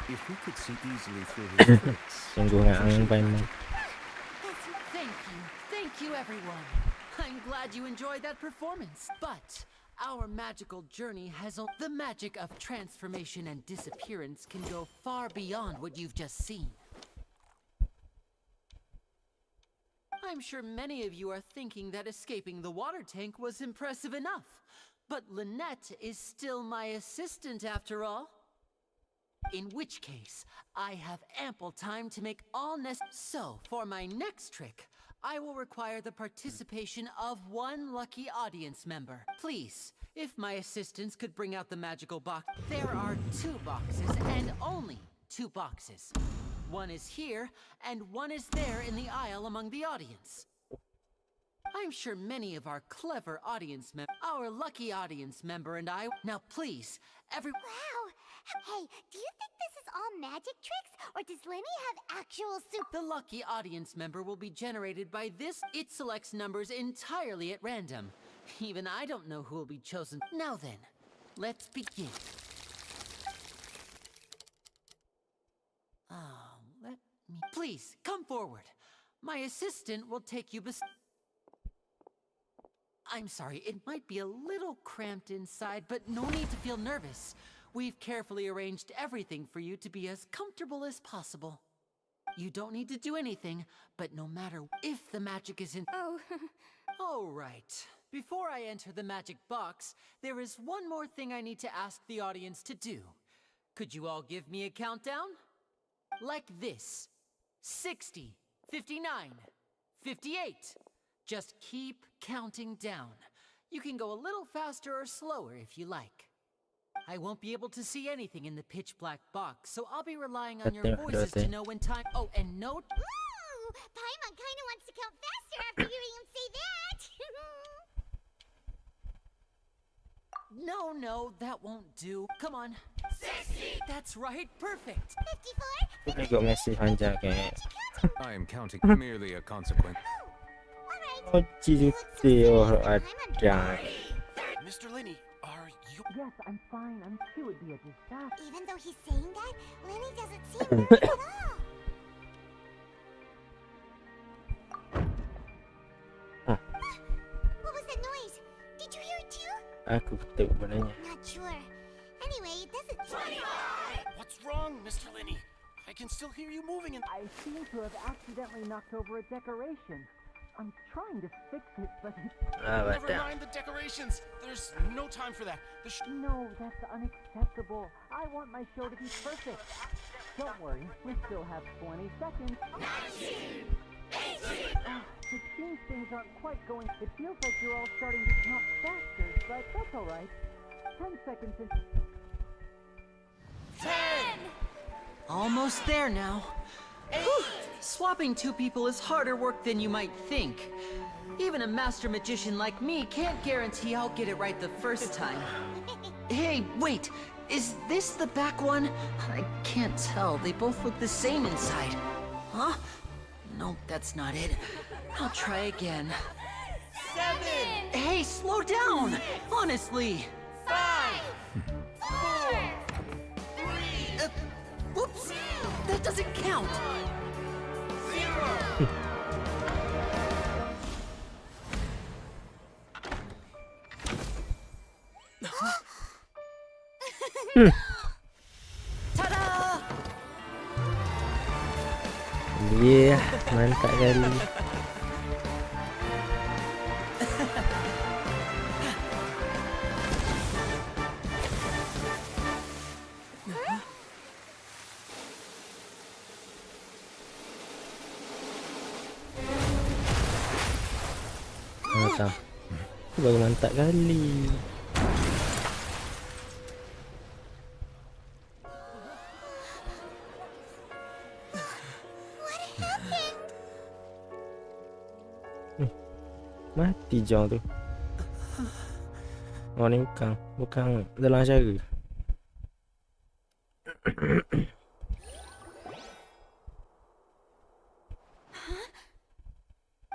If we could see easily through his face. Sungguh ngangin memang. Thank you everyone. I'm glad you enjoyed that performance. But our magical journey has the magic of transformation and disappearance can go far beyond what you've just seen. I'm sure many of you are thinking that escaping the water tank was impressive enough. But Lynette is still my assistant after all. In which case, I have ample time to make all So, for my next trick, I will require the participation of one lucky audience member. Please, if my assistants could bring out the magical box. There are 2 boxes, and only 2 boxes. One is here, and one is there in the aisle among the audience. I'm sure many of our clever audience our lucky audience member and I. Now please, Wow! Hey, do you think this is all magic tricks, or does Lenny have actual The lucky audience member will be generated by this. It selects numbers entirely at random. Even I don't know who will be chosen. Now then, let's begin. Let me... Please, come forward. My assistant will take you I'm sorry, it might be a little cramped inside, but no need to feel nervous. We've carefully arranged everything for you to be as comfortable as possible. You don't need to do anything, but no matter if the magic is in... Oh. All right. Before I enter the magic box, there is one more thing I need to ask the audience to do. Could you all give me a countdown? Like this. 60, 59, 58. Just keep counting down. You can go a little faster or slower if you like. I won't be able to see anything in the pitch black box, so I'll be relying on your voices to know when time... Oh, and note... Ooh! Paimon kinda wants to count faster after hearing him say that! No, that won't do. Come on. 60! That's right, perfect. 54? Ini kok masih panjang kayak. I am counting merely a consequence. Oh, ada. Mr. Lenny, are you... Yes, I'm fine. I'm sure it would be a disaster. Even though he's saying that, Lenny doesn't seem nervous at all. What was that noise? Did you hear it too? Aku ketemu benarnya. Not sure. Anyway, it doesn't... 25! What's wrong, Mr. Lenny? I can still hear you moving and... I seem to have accidentally knocked over a decoration. I'm trying to fix it, but... Never mind the decorations. There's no time for that. No, that's unacceptable. I want my show to be perfect. Don't worry, we still have 20 seconds. 19! 18! It seems things aren't quite going... It feels like you're all starting to count faster, but that's all right. 10 seconds in... 10! Almost there now. Whew. Swapping 2 people is harder work than you might think. Even a master magician like me can't guarantee I'll get it right the first time. Hey, wait! Is this the back one? I can't tell. They both look the same inside. Huh? Nope, that's not it. I'll try again. 7. Hey, slow down! Honestly! 5. 4. 3. Whoops! That doesn't count! 0. Ta-da! Yeah, mantap kali. Mantap. Baru mantap kali. Mati Jong tu. Oh ni bukan dalam acara.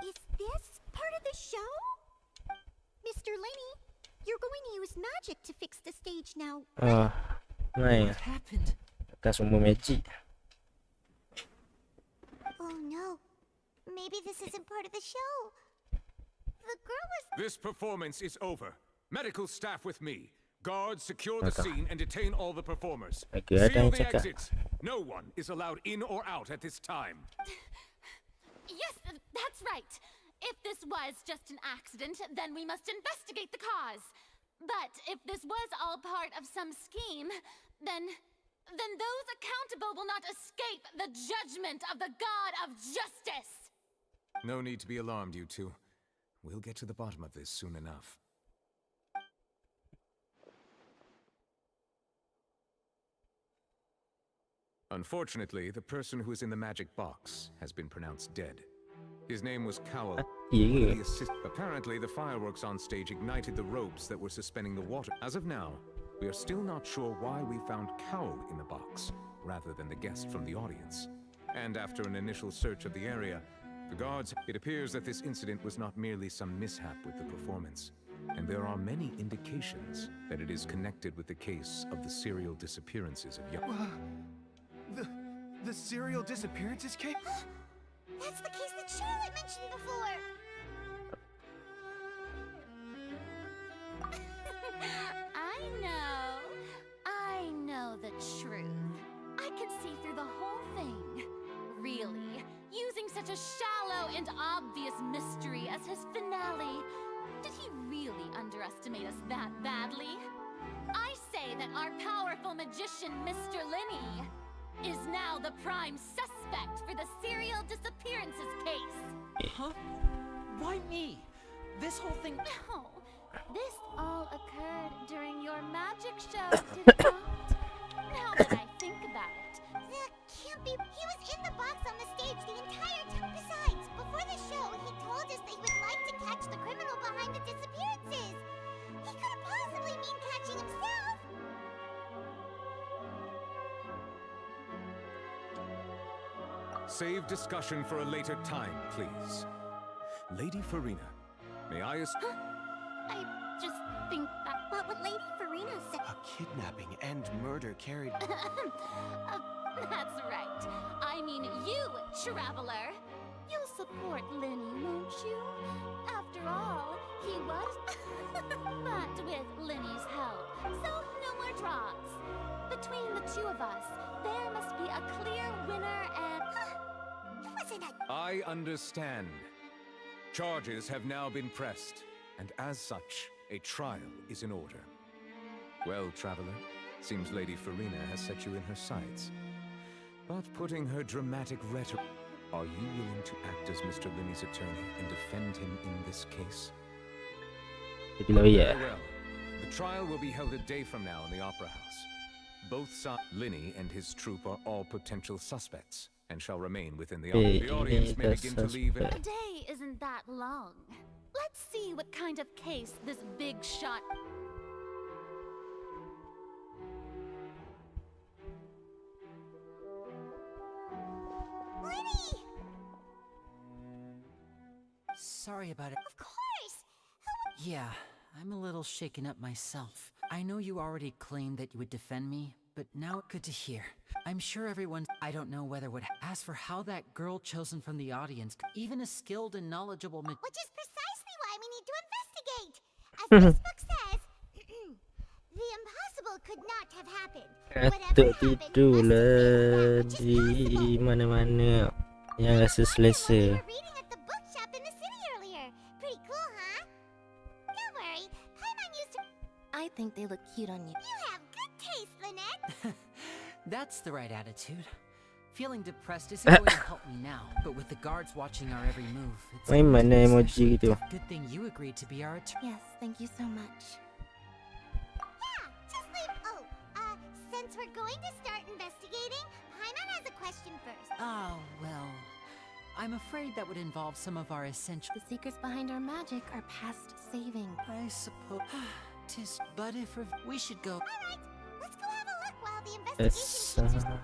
Is this part of the show? Mr. Lenny, you're going to use magic to fix the stage now. Main. What happened? Tak semua magic. Oh no. Maybe this isn't part of the show. The girl was... This performance is over. Medical staff with me. Guards secure the scene and detain all the performers. Seal the exits. No one is allowed in or out at this time. Yes, that's right. If this was just an accident, then we must investigate the cause. But if this was all part of some scheme, then those accountable will not escape the judgment of the God of Justice. No need to be alarmed, you two. We'll get to the bottom of this soon enough. Unfortunately, the person who is in the magic box has been pronounced dead. His name was Cowell. Apparently, the fireworks on stage ignited the ropes that were suspending the water. As of now, we are still not sure why we found Cowell in the box, rather than the guest from the audience. And after an initial search of the area, the guards, it appears that this incident was not merely some mishap with the performance. And there are many indications that it is connected with the case of the serial disappearances of young... The serial disappearances case? That's the case that Charlotte mentioned before. I know the truth. I can see through the whole thing. Really, using such a shallow and obvious mystery as his finale. Did he really underestimate us that badly? I say that our powerful magician, Mr. Linney, is now the prime suspect for the serial disappearances case. Huh? Why me? This whole thing... No, this all occurred during your magic show, did it not? Now that I think about it. That can't be... He was in the box on the stage the entire time. Besides, before the show, he told us that he would like to catch the criminal behind the disappearances. He couldn't possibly mean catching himself. Save discussion for a later time, please. Lady Farina, may I ask... I just think that... What would Lady Farina say? A kidnapping and murder carried... That's right. I mean you, traveler. You'll support Lenny, won't you? After all, he was... but with Lenny's help. So no more draws. Between the two of us, there must be a clear winner and... I understand. Charges have now been pressed, and as such, a trial is in order. Well, traveler, seems Lady Farina has set you in her sights. But putting her dramatic rhetoric... Are you willing to act as Mr. Linney's attorney and defend him in this case? Very well. The trial will be held a day from now in the Opera House. Both sides, Linney and his troupe, are all potential suspects and shall remain within the audience. The audience may begin to leave. A day isn't that long. Let's see what kind of case this big shot. Lenny! Sorry about it. Of course! Yeah, I'm a little shaken up myself. I know you already claimed that you would defend me, but now good to hear. I'm sure everyone I don't know whether would ask for how that girl chosen from the audience, even a skilled and knowledgeable Which is precisely why we need to investigate. As this book says, the impossible could not have happened. Atuk tidurlah di mana-mana yang rasa selesa. Reading at the bookshop in the city earlier. Pretty cool, huh? Don't worry, Paimon used to... I think they look cute on you. You have good taste, Lynette. That's the right attitude. Feeling depressed isn't going to help me now, but with the guards watching our every move, it's Main mana emoji gitu. good thing you agreed to be our attorney. Yes, thank you so much. Yeah, just leave... Oh, since we're going to start investigating, Paimon has a question first. Oh, well, I'm afraid that would involve some of our essential... The secrets behind our magic are past saving. I suppose... Tis, but if we should go... Alright, let's go have a look while the Yes. investigation...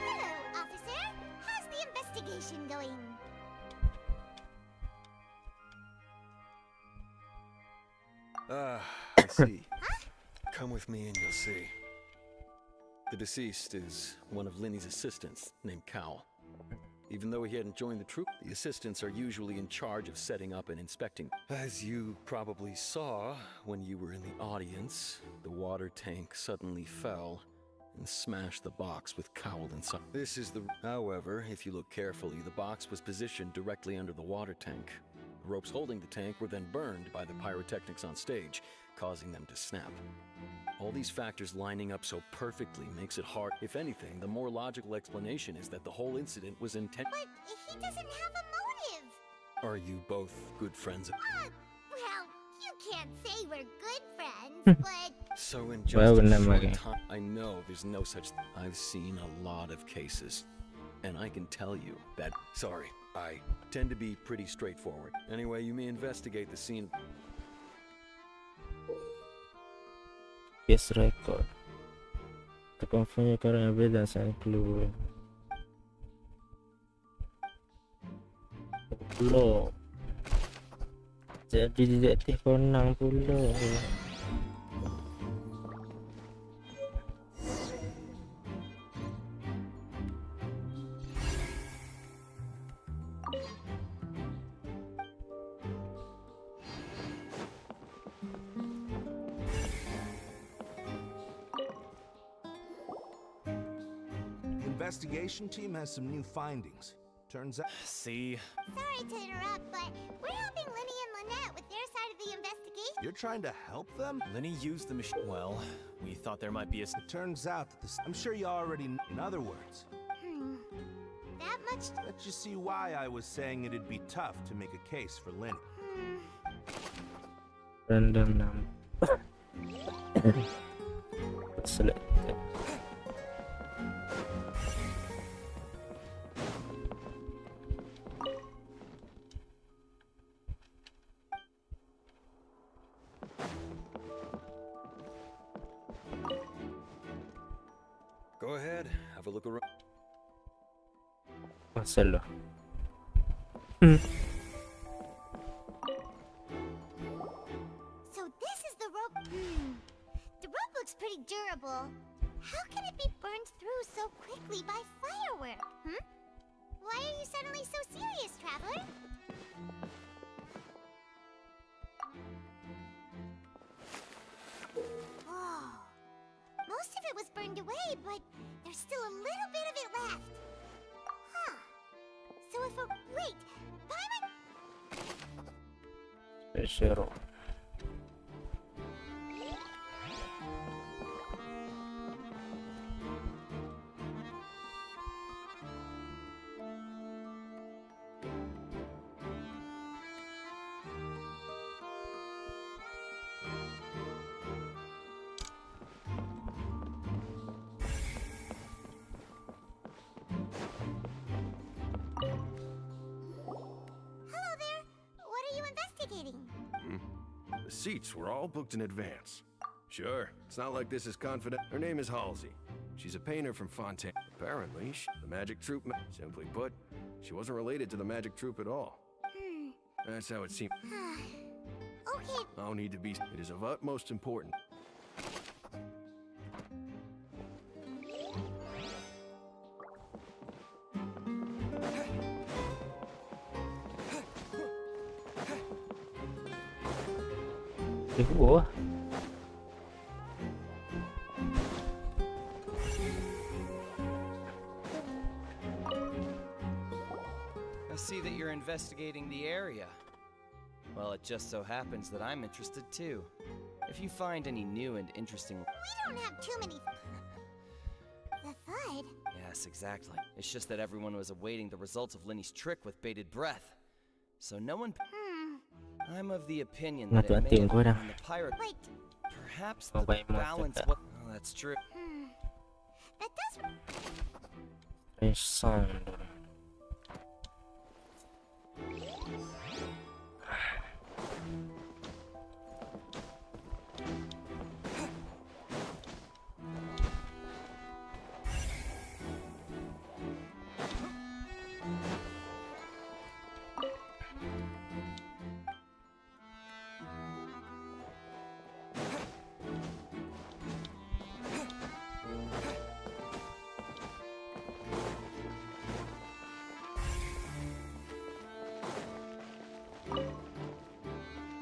Hello, officer. How's the investigation going? I see. Come with me and you'll see. The deceased is one of Linny's assistants, named Cal. Even though he hadn't joined the troop, the assistants are usually in charge of setting up and inspecting. As you probably saw when you were in the audience, the water tank suddenly fell and smashed the box with Cowell inside. However, if you look carefully, the box was positioned directly under the water tank. The ropes holding the tank were then burned by the pyrotechnics on stage, causing them to snap. All these factors lining up so perfectly makes it hard. If anything, the more logical explanation is that the whole incident was intent. But he doesn't have a motive. Are you both good friends? Well, you can't say we're good friends, but... So in Well, just a never short again. time, I know there's no such... I've seen a lot of cases, and I can tell you that... Sorry, I tend to be pretty straightforward. Anyway, you may investigate the scene... Case record. Terkonfirmnya karena evidence and clue. Belum. Jadi detektif Conan pula. The investigation team has some new findings. Turns out... See? Sorry to interrupt, but we're helping Linny and Lynette with their side of the investigation. You're trying to help them? Lenny used the machine. Well, we thought there might be a... It turns out that this... I'm sure you already know. In other words, That much... let you see why I was saying it'd be tough to make a case for Linny. Random number. Select. Go ahead, have a look around. Masalah. So this is the rope... The rope looks pretty durable. How can it be burned through so quickly by firework? Why are you suddenly so serious, traveler? Whoa. Most of it was burned away, but there's still a little bit of it left. Huh. So if a... Wait! Paimon... Zero. seats were all booked in advance. Sure, it's not like this is confident. Her name is Halsey. She's a painter from Fontaine. Apparently, the magic troupe. Simply put, she wasn't related to the magic troupe at all. That's how it seemed. Okay. No need to be. It is of utmost importance. Đi khúc bố à? I see that you're investigating the area. Well, it just so happens that I'm interested too. If you find any new and interesting... We don't have too many... The FUD? Yes, exactly. It's just that everyone was awaiting the results of Lenny's trick with bated breath. So no one... I'm of the opinion that it may have been the pirate... Wait. Perhaps the balance... Oh, that's true. That does... Pensando.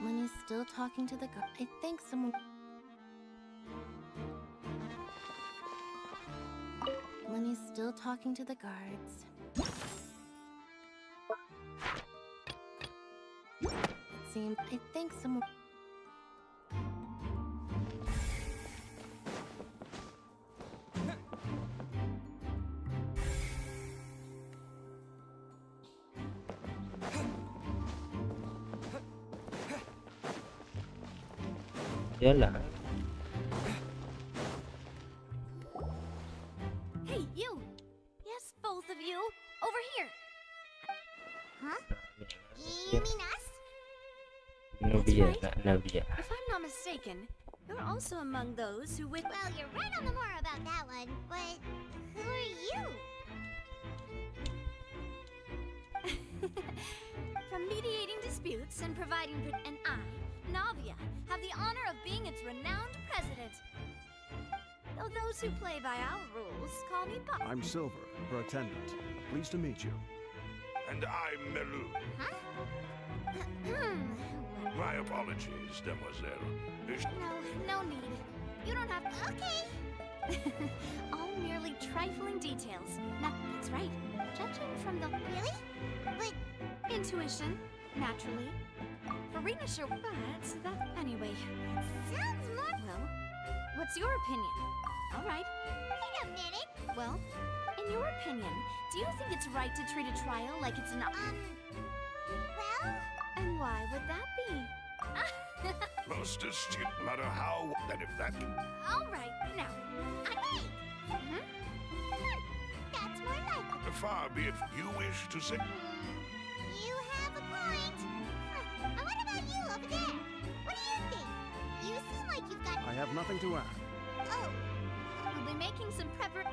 Lenny's still talking to the guard. I think someone... Lenny's still talking to the guards. It seems... I think someone... Yalah. Hey, you! Yes, both of you! Over here! Huh? You mean us? Nubia, Nubia. If I'm not mistaken, you're also among those who would... Well, you're right on the more about that one, but who are you? From mediating disputes and providing... And I, Navia, have the honor of being its renowned president. Though those who play by our rules call me Pop. I'm Silver, her attendant. Pleased to meet you. And I'm Melu. Huh? My apologies, demoiselle. No need. You don't have... Okay. All merely trifling details. Now, that's right. Judging from the... Really? But... Intuition, naturally. Farina sure... But that... Anyway. Sounds more... Well, what's your opinion? All right. Wait a minute. Well, in your opinion, do you think it's right to treat a trial like it's an... Well... And why would that be? Most astute, no matter how... Then if that... All right, now. Wait! That's more like it. Far be it you wish to say... You have a point. And what about you over there? What do you think? You seem like you've got... I have nothing to add. Oh. We'll be making some prepar...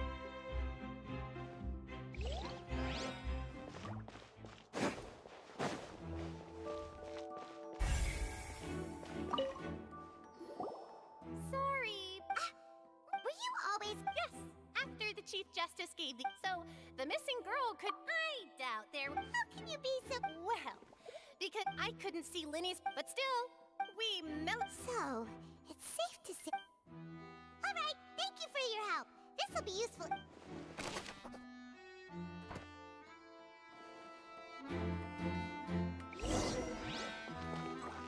Sorry. Were you always... Yes, after the Chief Justice gave the... So, the missing girl could... I doubt there... How can you be so... Well, because I couldn't see Lenny's... But still, we melt... So, it's safe to say... Alright, thank you for your help. This'll be useful.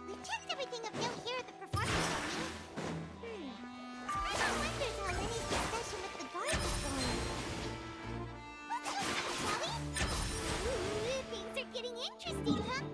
We checked everything of note here at the performance venue. Scriber wonders how Lenny's discussion with the guards is going. Let's go, shall we? Ooh, things are getting interesting, huh?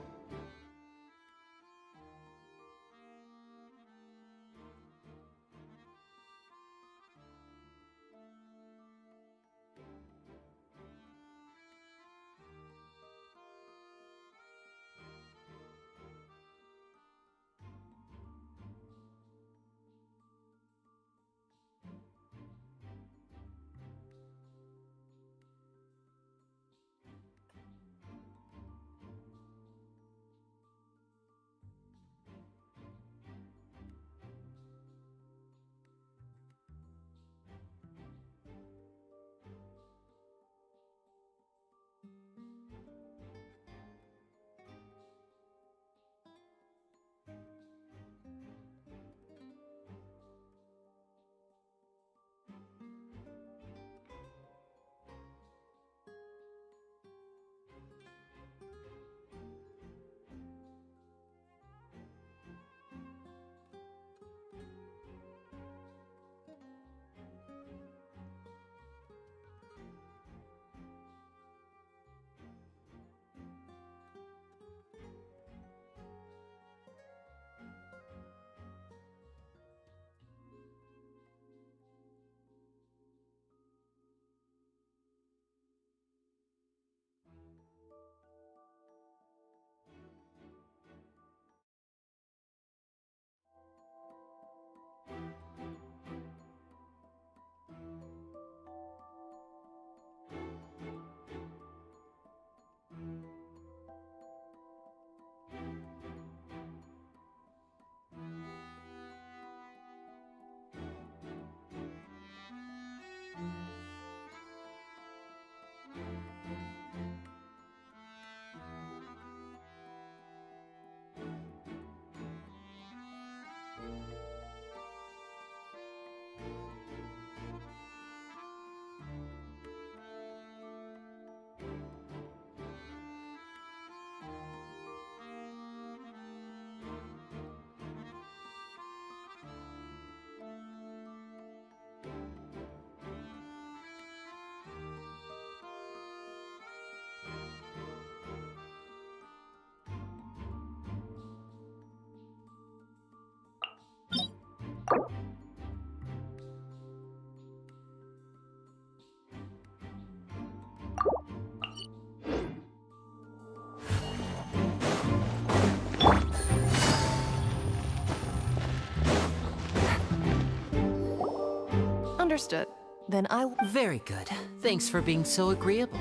Understood. Then I... Very good. Thanks for being so agreeable.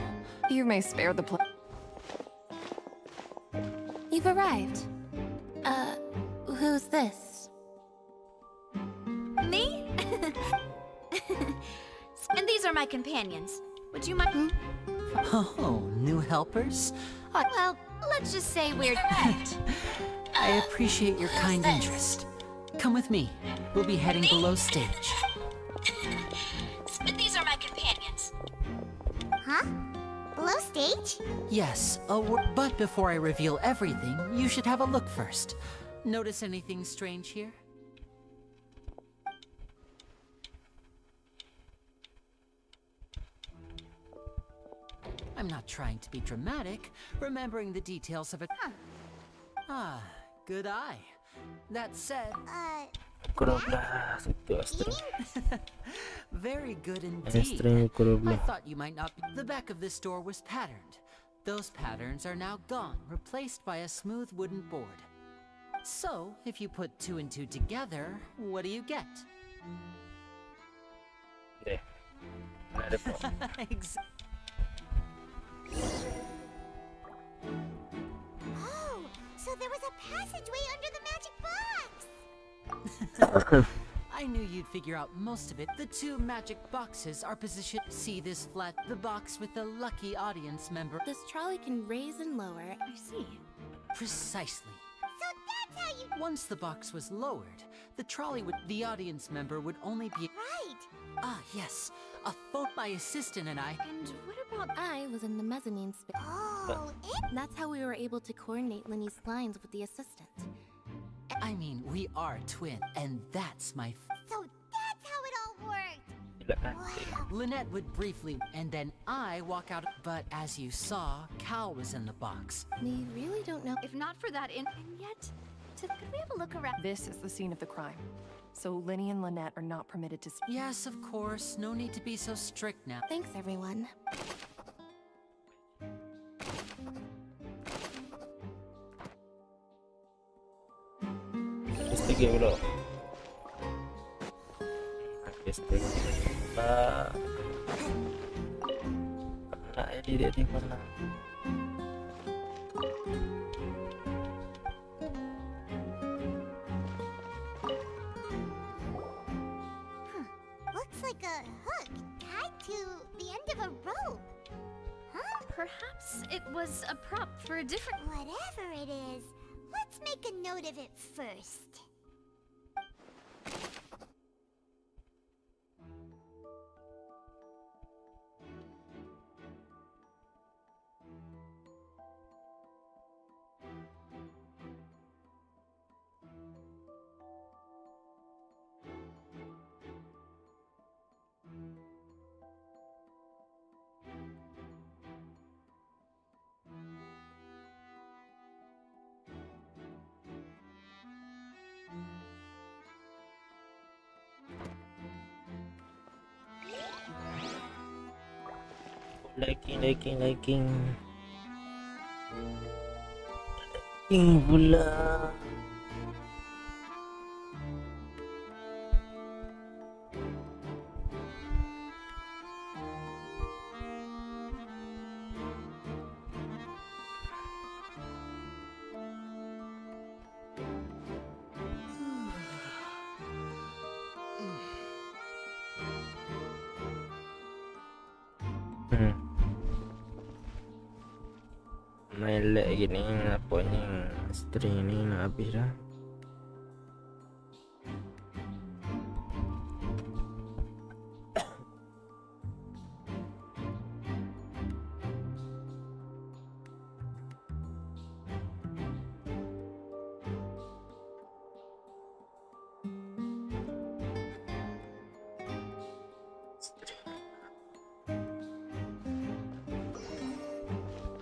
You may spare the You've arrived. Who's this? Me? And these are my companions. Would you mind? Oh, new helpers? Well, let's just say we're... I appreciate your kind interest. Come with me. We'll be heading below stage. And these are my companions. Huh? Below stage? Yes, but before I reveal everything, you should have a look first. Notice anything strange here? I'm not trying to be dramatic, remembering the details of it. Ah, good eye. That said... Very good indeed. I thought you might not be... The back of this door was patterned. Those patterns are now gone, replaced by a smooth wooden board. So, if you put 2 and 2 together, what do you get? Oh, so there was a passageway under the magic box! I knew you'd figure out most of it. The 2 magic boxes are positioned. See this flat, the box with the lucky audience member. This trolley can raise and lower. I see. Precisely. So that's how you... Once the box was lowered, the trolley with the audience member would only be... Right! Ah, yes. A phone, my assistant and I... And what about... I was in the mezzanine space. Oh, That's how we were able to coordinate Linny's lines with the assistant. I mean, we are twin, and that's my... So that's how it all worked! Wow. Lynette would briefly, and then I walk out, but as you saw, Cal was in the box. We really don't know... If not for that and yet... Could we have a look around? This is the scene of the crime. So Linny and Lynette are not permitted to... Yes, of course. No need to be so strict now. Thanks, everyone. Este bro. Este mana dia di mana? Looks like a hook tied to the end of a rope. Huh? Perhaps it was a prop for a different... Whatever it is, let's make a note of it first. Liking pula. Main lag gini, apanya string ni nak habis dah.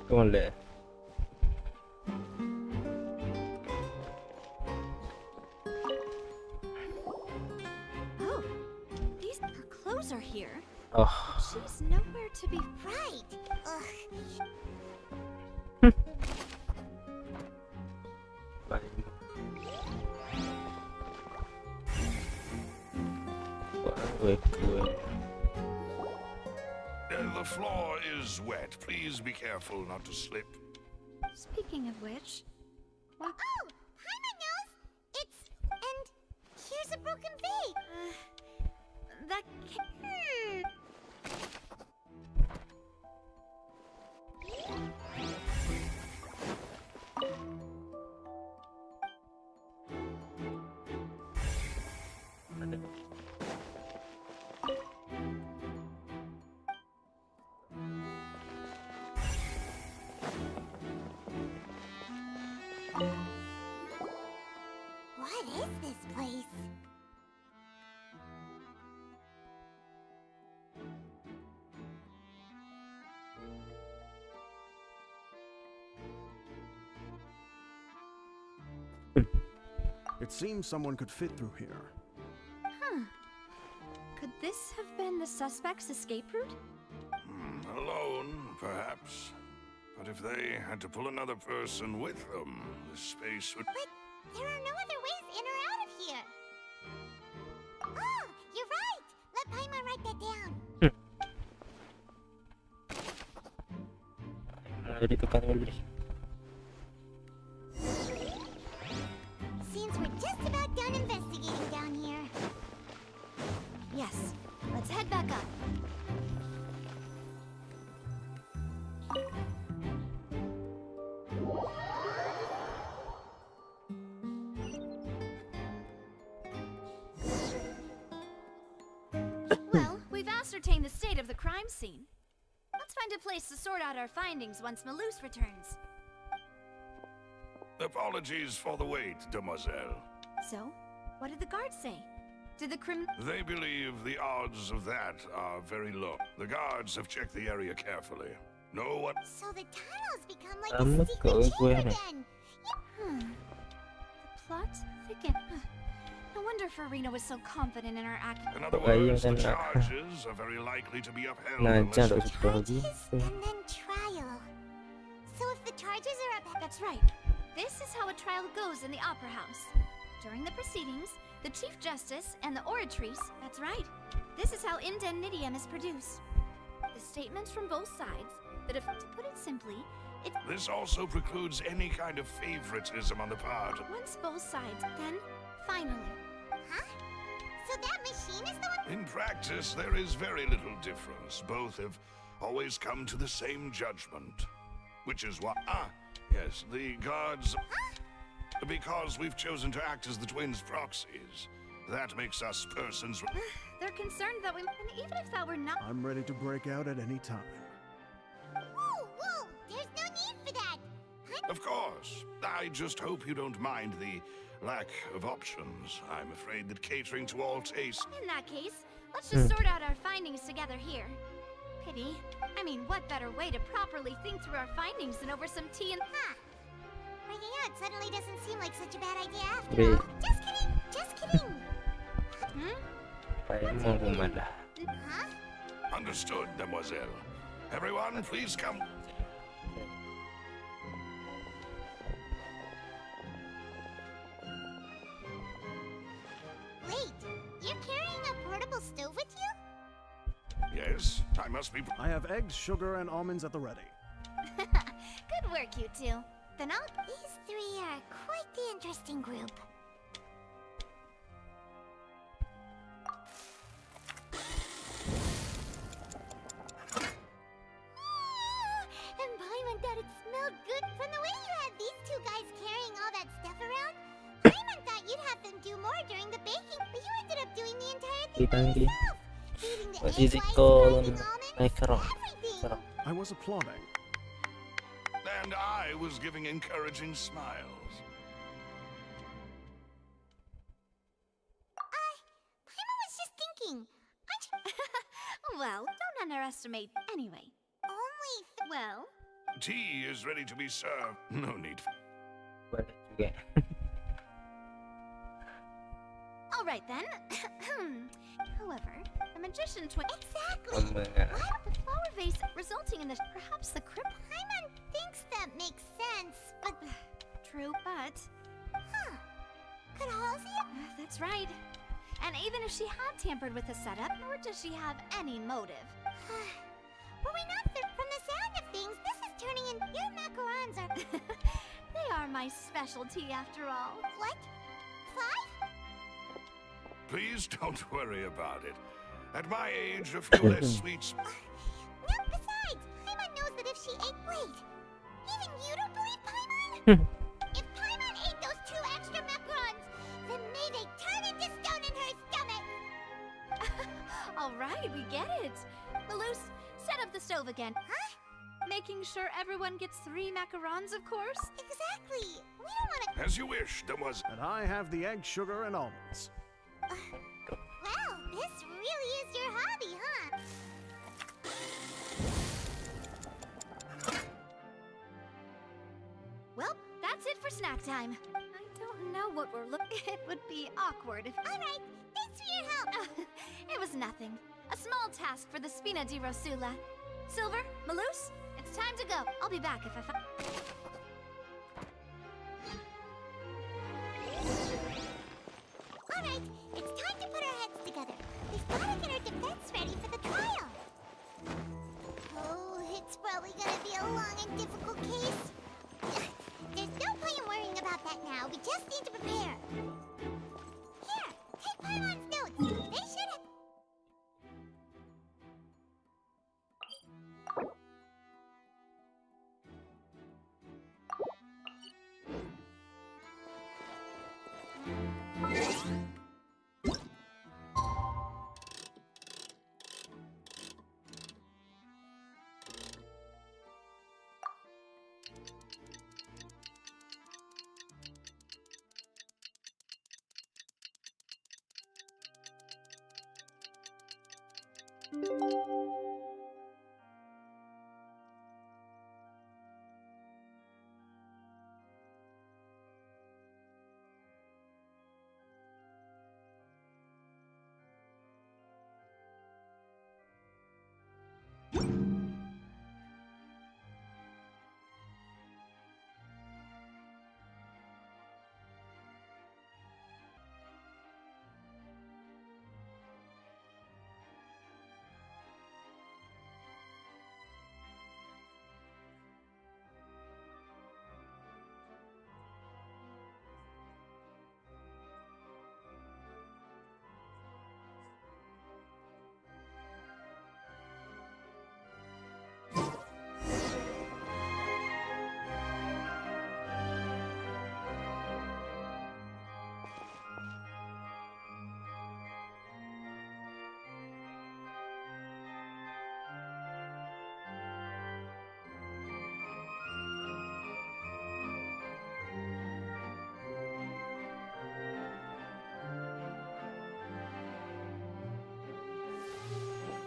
Boleh. Are here. Oh. She's nowhere to be right. Gue The floor is wet. Please be careful not to slip. Speaking of which, what? Oh, Paimon knows. And here's a broken vase. That. What is this place? It seems someone could fit through here. Huh. Could this have been the suspect's escape route? Alone, perhaps. But if they had to pull another person with them, the space would... But there are no other ways in or out of here. Oh, you're right. Let Paimon write that down. Jadi tukang beli. Seems we're just about done investigating down here. Yes. Let's head back up. Well, we've ascertained the state of the crime scene. Let's find a place to sort out our findings once Malus returns. Apologies for the wait, demoiselle. So, what did the guards say? Did the They believe the odds of that are very low. The guards have checked the area carefully. No one... So the tunnels become like Kamu a secret gue chamber nih. then. The plot thickens. No wonder Farina was so confident in her act. In other Bayang words, the kan, charges are very likely to be upheld Ngajar unless... lagi. And then trial. So if the charges are upheld... That's right. This is how a trial goes in the Opera House. During the proceedings, the Chief Justice and the oratrice, that's right. This is how indemnitium is produced. The statements from both sides, that if, to put it simply, it's... This also precludes any kind of favoritism on the part. Once both sides, then, finally. Huh? So that machine is the one... In practice, there is very little difference. Both have always come to the same judgment. Which is why... yes, the guards... Huh? Because we've chosen to act as the twins' proxies. That makes us persons... They're concerned that we... And even if that were not... I'm ready to break out at any time. Whoa! There's no need for that! Of course. I just hope you don't mind the lack of options. I'm afraid that catering to all tastes... In that case, let's just sort out our findings together here. Pity. I mean, what better way to properly think through our findings than over some tea and... Huh. Breaking out suddenly doesn't seem like such a bad idea after Wait. all. Just kidding! Just kidding! Mau kemana? Huh? Understood, demoiselle. Everyone, please come. Wait, you're carrying a portable stove with you? Yes, I must be... I have eggs, sugar, and almonds at the ready. Good work, you two. Then I'll... These three are quite the interesting group. And Paimon thought it smelled good. From the way you had these two guys carrying all that stuff around, Paimon thought you'd have them do more during the baking, but you ended up doing the entire thing by Ditanggi. yourself. Eating the egg Posisi whites, kolon grinding almonds, naik kerong. everything. I was applauding. And I was giving encouraging smiles. Paimon was just thinking. Well, don't underestimate... Anyway. Only... Well... Tea is ready to be served. No need for... Balik juga. All right, then. However, the magician twin... Exactly! Omega. The flower vase resulting in this... Perhaps the crypt... Paimon thinks that makes sense, but... True, but... Huh. Could Halsey... That's right. And even if she had tampered with the setup, nor does she have any motive. Were we my specialty after all. What? 5? Please don't worry about it. At my age, a few less sweets. No, besides, Paimon knows that if she ate... Wait, even you don't believe Paimon? If Paimon ate those 2 extra macarons, then may they turn into stone in her stomach! Alright, we get it. Malus, set up the stove again. Huh? Making sure everyone gets 3 macarons, of course. Exactly. We don't want to... As you wish, demoiselle. And I have the egg, sugar, and almonds. Well, this really is your hobby, huh? Well, that's it for snack time. I don't know what we're looking. It would be awkward if. Alright, thanks for your help. It was nothing. A small task for the Spina di Rosula. Silver, Malus, it's time to go. I'll be back if I find. Alright, it's time to put our heads together. We've got to get our defense ready for the trial. Oh, it's probably gonna be a long and difficult case. There's no point in worrying about that now. We just need to prepare. Here, take Paimon's notes. They should have...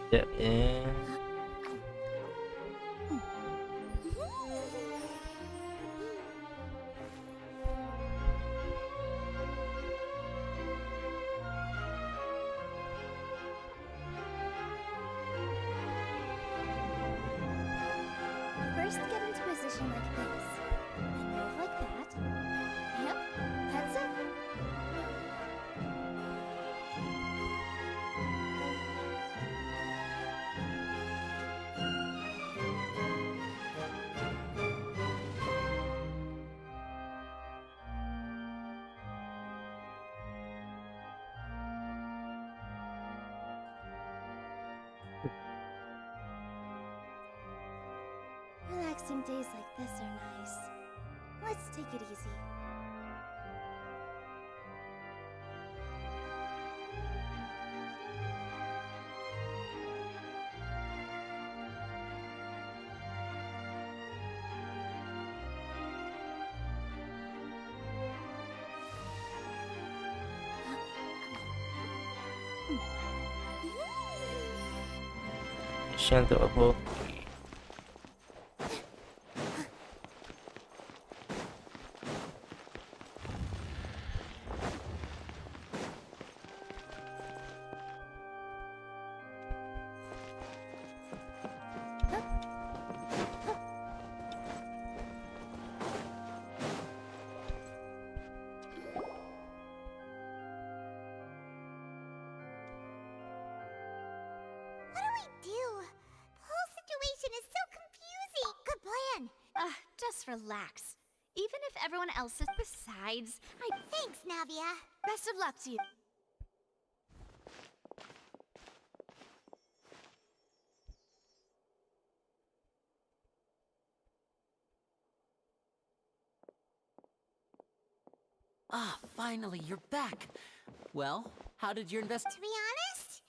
Sekejap ya. First, get into position like this. Then move like that. Yep, that's it. Relaxing days like this are nice. Let's take it easy. Mission untuk apa? Just relax. Even if everyone else is. Besides, Thanks, Navia. best of luck to you. Ah, finally, you're back. Well, how did your To be honest,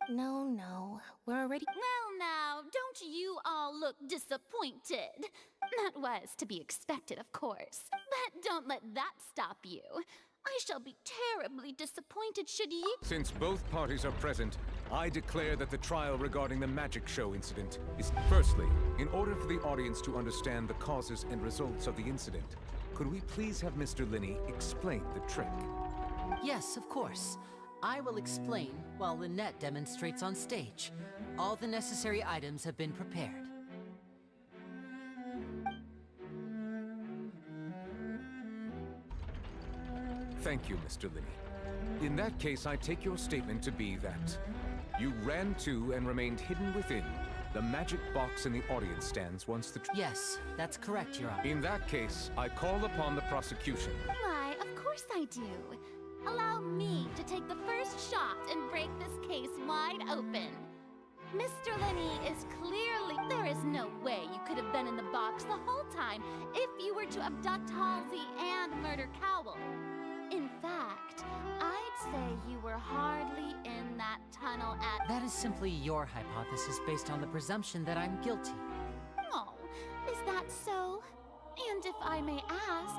No, we're already. Well, now, don't you all look disappointed? That was to be expected, of course. But don't let that stop you. I shall be terribly disappointed should you. Since both parties are present, I declare that the trial regarding the magic show incident is... Firstly, in order for the audience to understand the causes and results of the incident, could we please have Mr. Linney explain the trick? Yes, of course. I will explain while Lynette demonstrates on stage. All the necessary items have been prepared. Thank you, Mr. Linney. In that case, I take your statement to be that you ran to and remained hidden within the magic box in the audience stands once the... Yes, that's correct, Your Honor. In that case, I call upon the prosecution. Why, of course I do. Allow me to take the first shot and break this case wide open. Mr. Linney is clearly... There is no way you could have been in the box the whole time if you were to abduct Halsey and murder Cowell. In fact, I'd say you were hardly in that tunnel at... That is simply your hypothesis based on the presumption that I'm guilty. Oh, is that so? And if I may ask,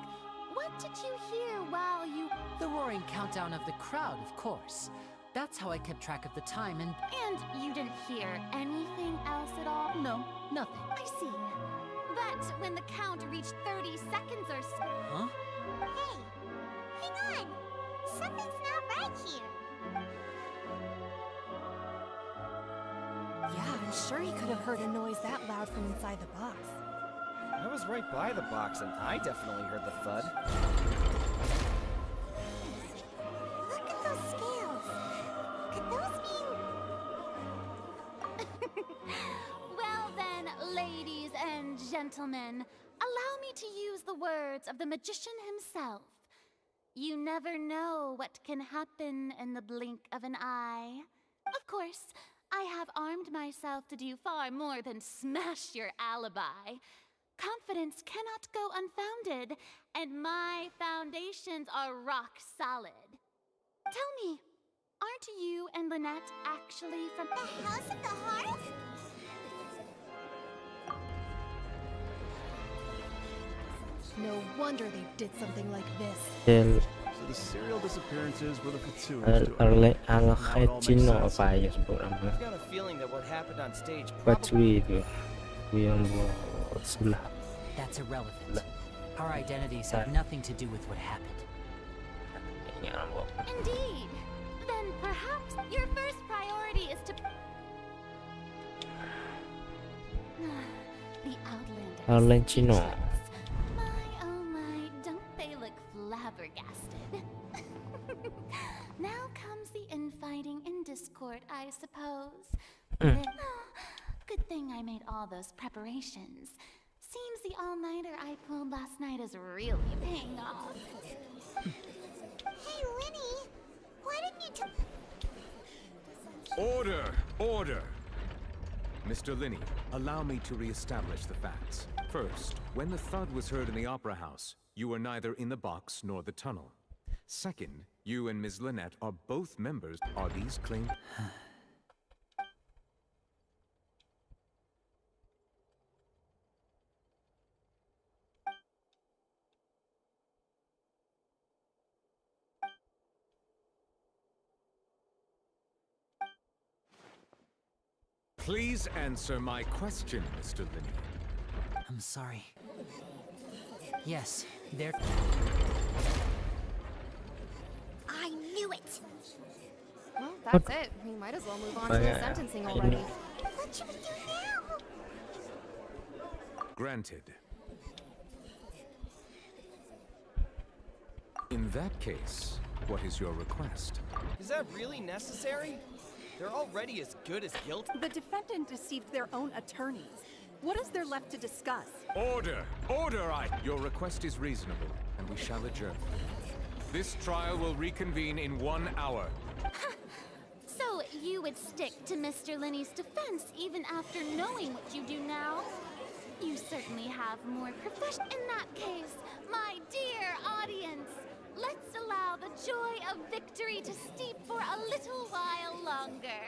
what did you hear while you... The roaring countdown of the crowd, of course. That's how I kept track of the time and... And you didn't hear anything else at all? No, nothing. I see. But when the count reached 30 seconds or so... Huh? hey, hang on. Something's not right here. Yeah, I'm sure he could have heard a noise that loud from inside the box. I was right by the box and I definitely heard the thud. Look at those scales. Could those mean... Well then, ladies and gentlemen, allow me to use the words of the magician himself. You never know what can happen in the blink of an eye. Of course, I have armed myself to do far more than smash your alibi. Confidence cannot go unfounded, and my foundations are rock solid. Tell me, aren't you and Lynette actually from The house of the heart? No wonder they did something like this. Del So the serial disappearances were the fortuitous to it. Al-Khajino apa ya sebut nama? I've got a feeling that what happened on stage Bacuri itu yang buat sebelah. That's irrelevant. Our identities have nothing to do with what happened. Indeed. Then perhaps your first priority is to... The Outlander. Al-Khajino. My, don't they look flabbergasted? Now comes the infighting and discord, I suppose. Good thing I made all those preparations. Seems the all-nighter I pulled last night is really paying off. Hey, Linny. Why didn't you Order! Order! Mr. Linney, allow me to reestablish the facts. First, when the thud was heard in the Opera House, you were neither in the box nor the tunnel. Second, you and Ms. Lynette are both members. Are these claims? Please answer my question, Mr. Linney. I'm sorry. Yes, they're... I knew it. Well, that's it. We might as well move on to the sentencing already. What should we do now? Granted. In that case, what is your request? Is that really necessary? They're already as good as guilty. The defendant deceived their own attorneys. What is there left to discuss? Order! Order, Your request is reasonable, and we shall adjourn. This trial will reconvene in 1 hour. So you would stick to Mr. Linney's defense even after knowing what you do now? You certainly have more profession. In that case, my dear audience, let's allow the joy of victory to steep for a little while longer.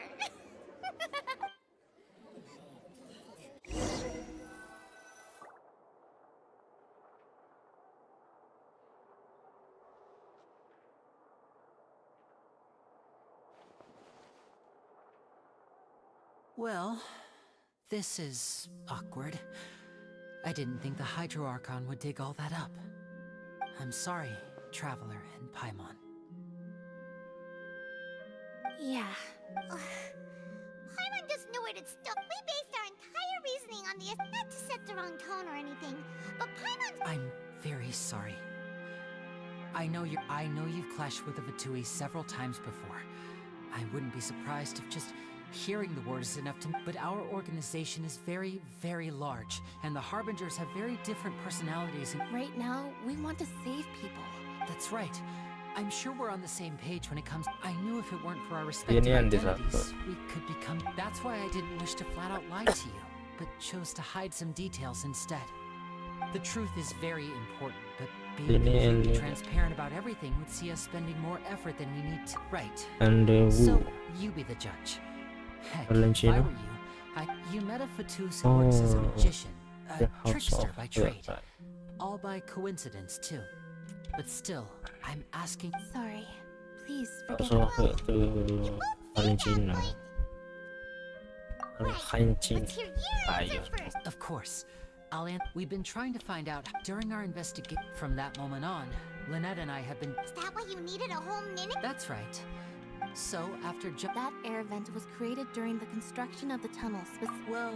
Well, this is awkward. I didn't think the Hydro Archon would dig all that up. I'm sorry, Traveler and Paimon. Yeah. Paimon doesn't know where to stop. We based our entire reasoning on the not to set the wrong tone or anything, but Paimon's. I'm very sorry. I know you've clashed with the Vatui several times before. I wouldn't be surprised if just hearing the word is enough to. But our organization is very, very large, and the Harbingers have very different personalities. And Right now, we want to save people. that's right. I'm sure we're on the same page when it comes. I knew if it weren't for our respective Ini yang identities, we could become. That's why I didn't wish to flat out lie to you, but chose to hide some details instead. The truth is very important, but being completely transparent about everything would see us spending more effort than we need to. Right. And So, you be the judge. Heck, if I Valentino? were you, you met a Fatus who works as a magician, a the House trickster of by trade. Berharap. All by coincidence, too. But still, I'm asking. Sorry. Please forgive Also me. to Valentino. Valentino. Let's hear your Ayo. answer first. Of course. We've been trying to find out during our investigation. From that moment on, Lynette and I have been. Is that why you needed a whole minute? That's right. So, after That air vent was created during the construction of the tunnels. Well,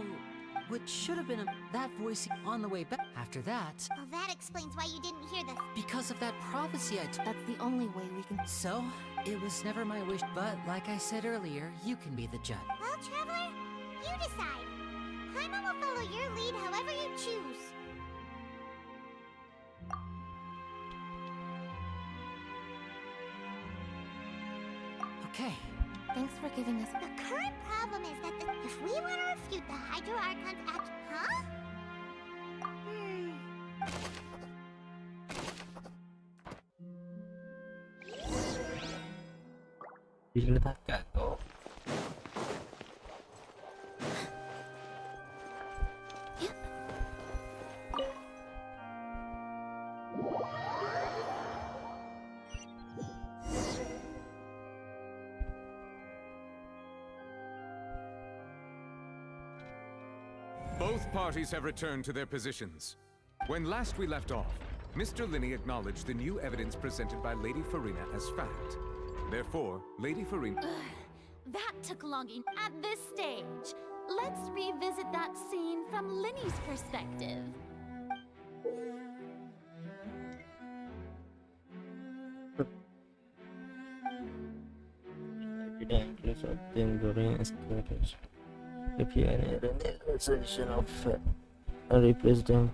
what should have been that voice on the way back. After that, Well, that explains why you didn't hear the. because of that prophecy I took. That's the only way we can. So, it was never my wish, but like I said earlier, you can be the judge. Well, Traveler, you decide. Paimon will follow your lead however you choose. Okay. Thanks for giving us. The current problem is that if we want to refute the Hydro Archon's huh? Bila takkan kau. Both parties have returned to their positions. When last we left off, Mr. Linney acknowledged the new evidence presented by Lady Farina as fact. Therefore, Lady Farina... That took long at this stage. Let's revisit that scene from Linney's perspective. Tidak includes obtain during escalation. If you any realization of fact, I replace them.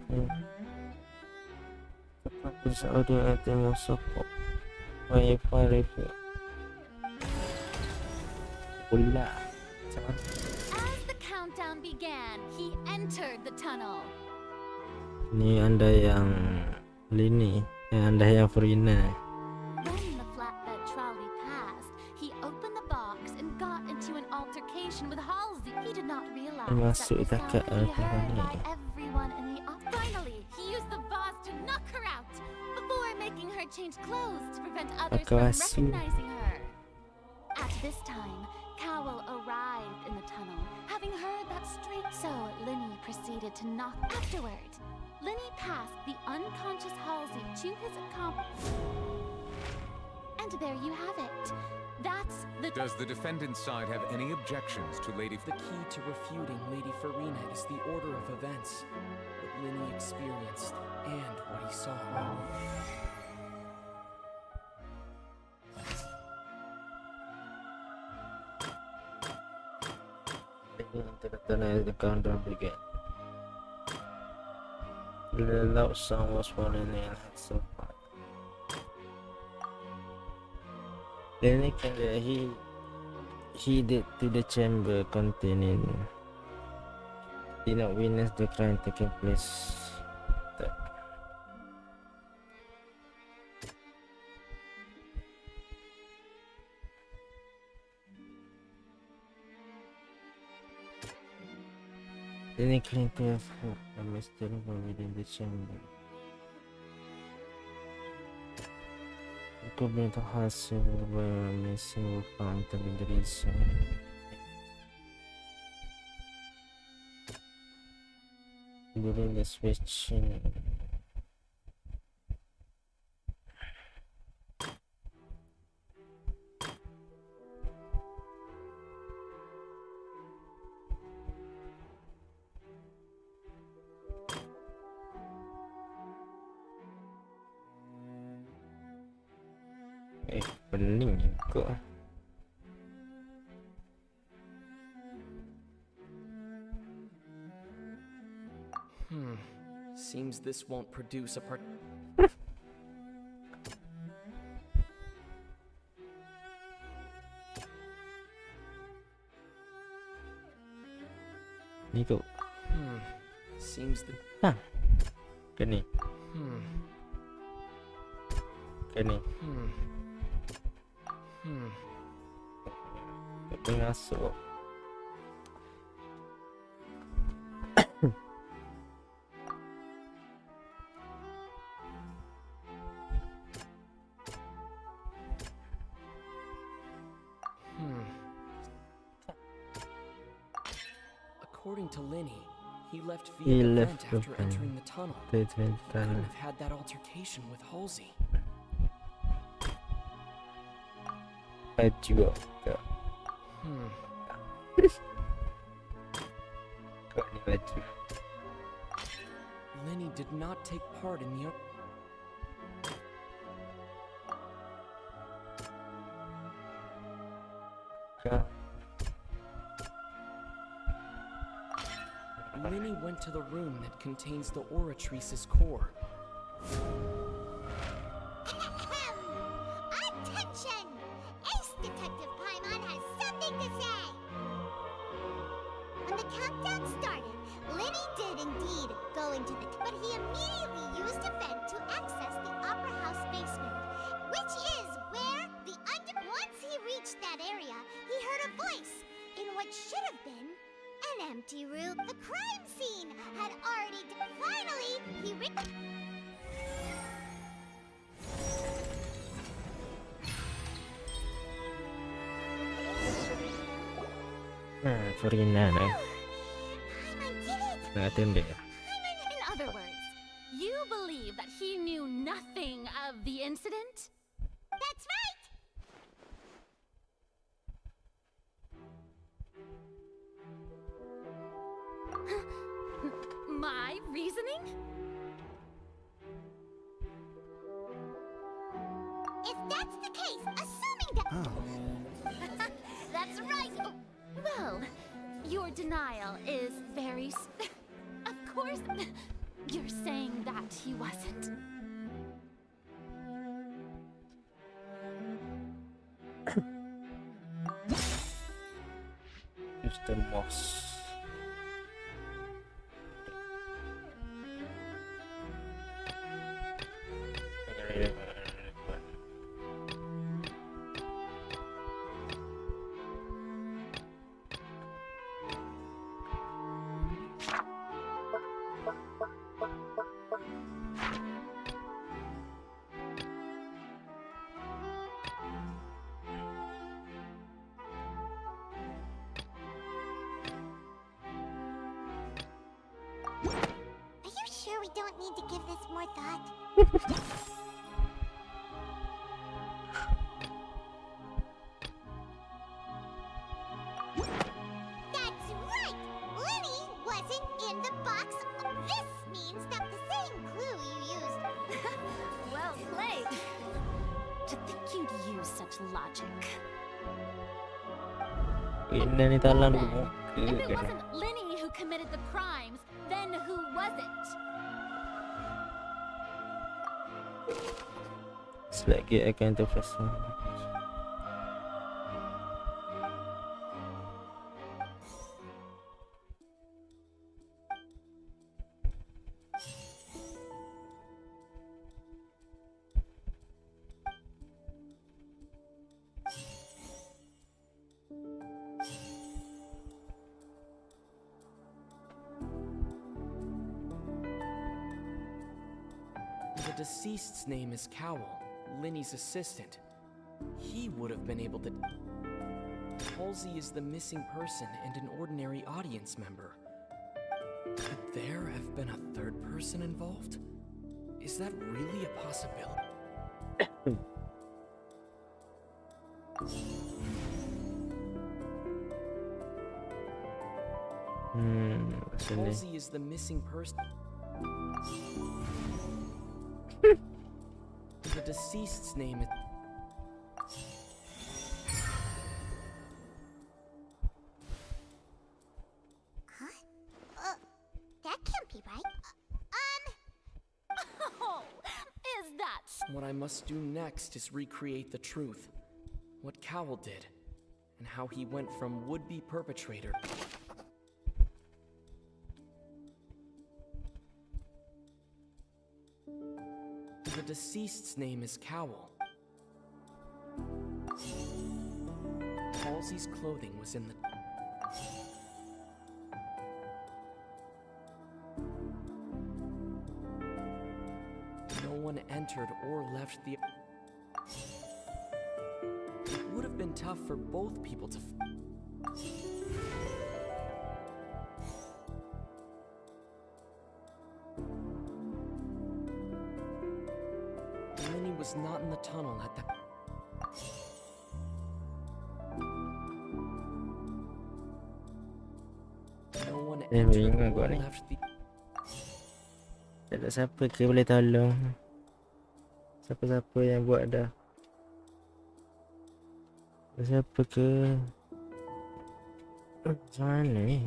The purpose of the item of support. My fire rifle. Bola. As the countdown began, he entered the tunnel. Ini anda yang Lini, anda yang Farina. When the flatbed trolley passed, he opened the box and got into an altercation with Halsey. He did not realize Masuk that tak the sound ke could be heard by everyone in the Finally, he used the vase to knock her out before making her change clothes to prevent others from Makasih. recognizing her. At this time, Cowell arrived in the tunnel, having heard that street. So Linny proceeded to knock afterward. Linny passed the unconscious Halsey to his accomplice. And there you have it. That's the... Does the defendant's side have any objections to Lady... The key to refuting Lady Farina is the order of events, what Linny experienced, and what he saw. The countdown began. The loud sound was falling in had so far. Then he did to the chamber containing did not witness the crime taking place. Then he claimed to have heard a mystery from within the chamber. According to Hassel, where missing were found to be the reason. During the switching. Pening juga. Seems this won't produce a part. Nico. Seems the. Pening. Pening. Pengasuh. According to Lenny, he left via the vent after entering the tunnel. He couldn't have had that altercation with Halsey. Baju agak. Kau ni baju. Lenny did not take part in the. Yeah. Lenny went to the room that contains the Oratrice's core. Attention! Ace Detective Paimon has something to say! When the countdown started, Lenny did indeed go into the... But he immediately used a vent to access the Opera House basement, which is where the Once he reached that area, he heard a voice in what should have been an empty room. The crime scene had already... Finally, he... Furina eh. Ngatin deh. In other words, you believe that he knew nothing of the incident? That's right! My reasoning? If that's the case, assuming that... That's right! Well, your denial is very... Of course, you're saying that he wasn't. Mr. Moss. We don't need to give this more thought. That's right! Lenny wasn't in the box. This means that the same clue you used. Well played. To think you'd use such logic. Ini nih talan dulu. If it wasn't Lenny who committed the crimes, then who was it? Selagi akan terpasang. The deceased's name is Cowell, Linny's assistant. He would have been able to... Halsey is the missing person and an ordinary audience member. Could there have been a third person involved? Is that really a possibility? Halsey is the missing person. The deceased's name is... That can't be right. Oh, is that... What I must do next is recreate the truth. What Cowell did, and how he went from would-be perpetrator... The deceased's name is Cowell. Halsey's clothing was in the... No one entered or left the... It would have been tough for both people to... Linny was not in the tunnel at that... No one entered or left the... Tak ada siapa ke boleh tolong? Siapa-siapa yang buat dah? Siapa ke? Macam mana ni?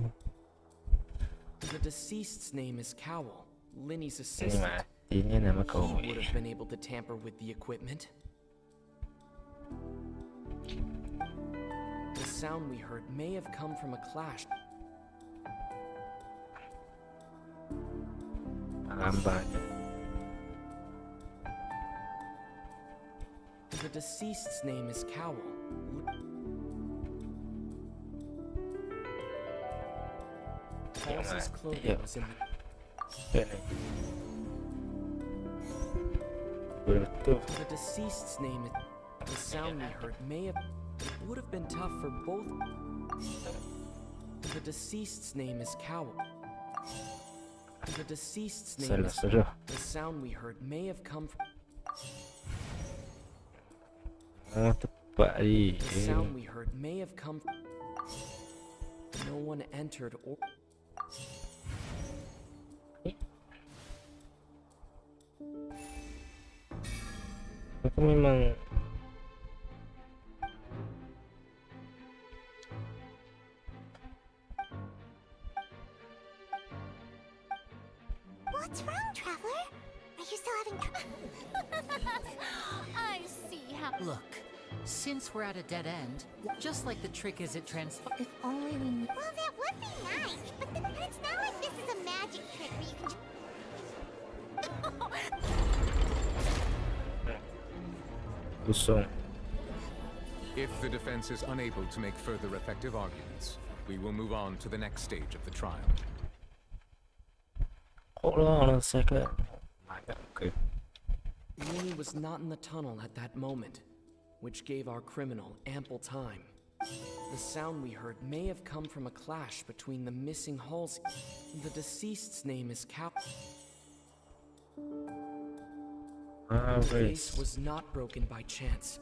The deceased's name is Cowell, Linny's assistant. Ini nama kau. He would have been able to tamper with the equipment. The sound we heard may have come from a clash. Lambat. The deceased's name is Cowell. Halsey's clothing was in the... The deceased's name is... The sound we heard may have... It would have been tough for both... The deceased's name is Cowell. The deceased's name is... The sound we heard may have come from... The sound we heard may have come from... No one entered or... Aku memang What's wrong, Traveler? Are you still having I see how... Look, since we're at a dead end, just like the trick as it transforms... If only we knew... Well, that would be nice, but it's not like this is a magic trick where you can just... If the defense is unable to make further effective arguments, we will move on to the next stage of the trial. Hold on a second. Okay. Linny was not in the tunnel at that moment, which gave our criminal ample time. The sound we heard may have come from a clash between the missing Halsey. The deceased's name is Cal. The face was not broken by chance.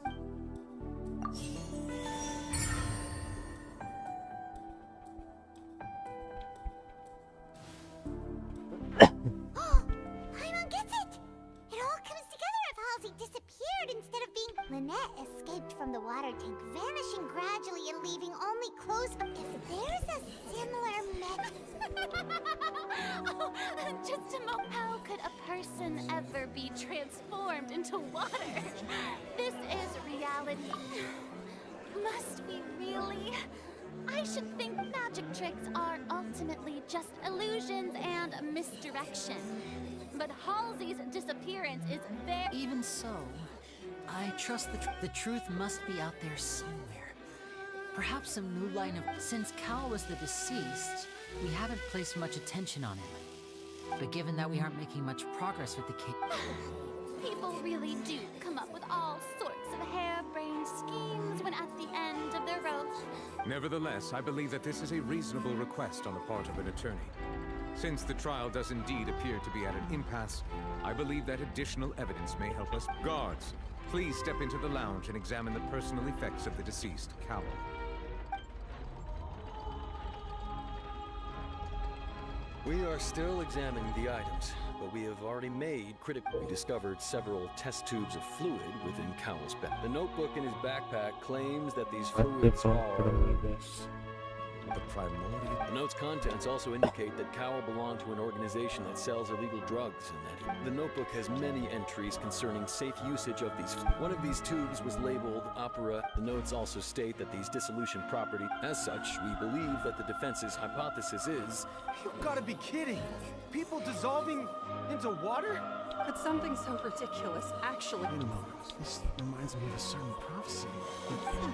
Paimon gets it! It all comes together if Halsey disappeared instead of being... Lynette escaped from the water tank, vanishing gradually and leaving only clothes... If there's a similar Oh, just a moment. How could a person ever be transformed water. This is reality. Must we really? I should think magic tricks are ultimately just illusions and misdirection. But Halsey's disappearance is very... Even so, I trust the truth must be out there somewhere. Perhaps some new line of... Since Cal was the deceased, we haven't placed much attention on him. But given that we aren't making much progress with the case... People really do come up with all sorts of harebrained schemes when at the end of their rope. Nevertheless, I believe that this is a reasonable request on the part of an attorney. Since the trial does indeed appear to be at an impasse, I believe that additional evidence may help us. Guards, please step into the lounge and examine the personal effects of the deceased, Cowell. We are still examining the items, but we have already made critical. We discovered several test tubes of fluid within Cowell's back. The notebook in his backpack claims that these fluids are the primordial. The note's contents also indicate that Cowell belonged to an organization that sells illegal drugs, and that the notebook has many entries concerning safe usage of these. One of these tubes was labeled opera. The notes also state that these dissolution property. As such, we believe that the defense's hypothesis is... You've got to be kidding! People dissolving into water? But something so ridiculous actually... Wait a moment. This reminds me of a certain prophecy. People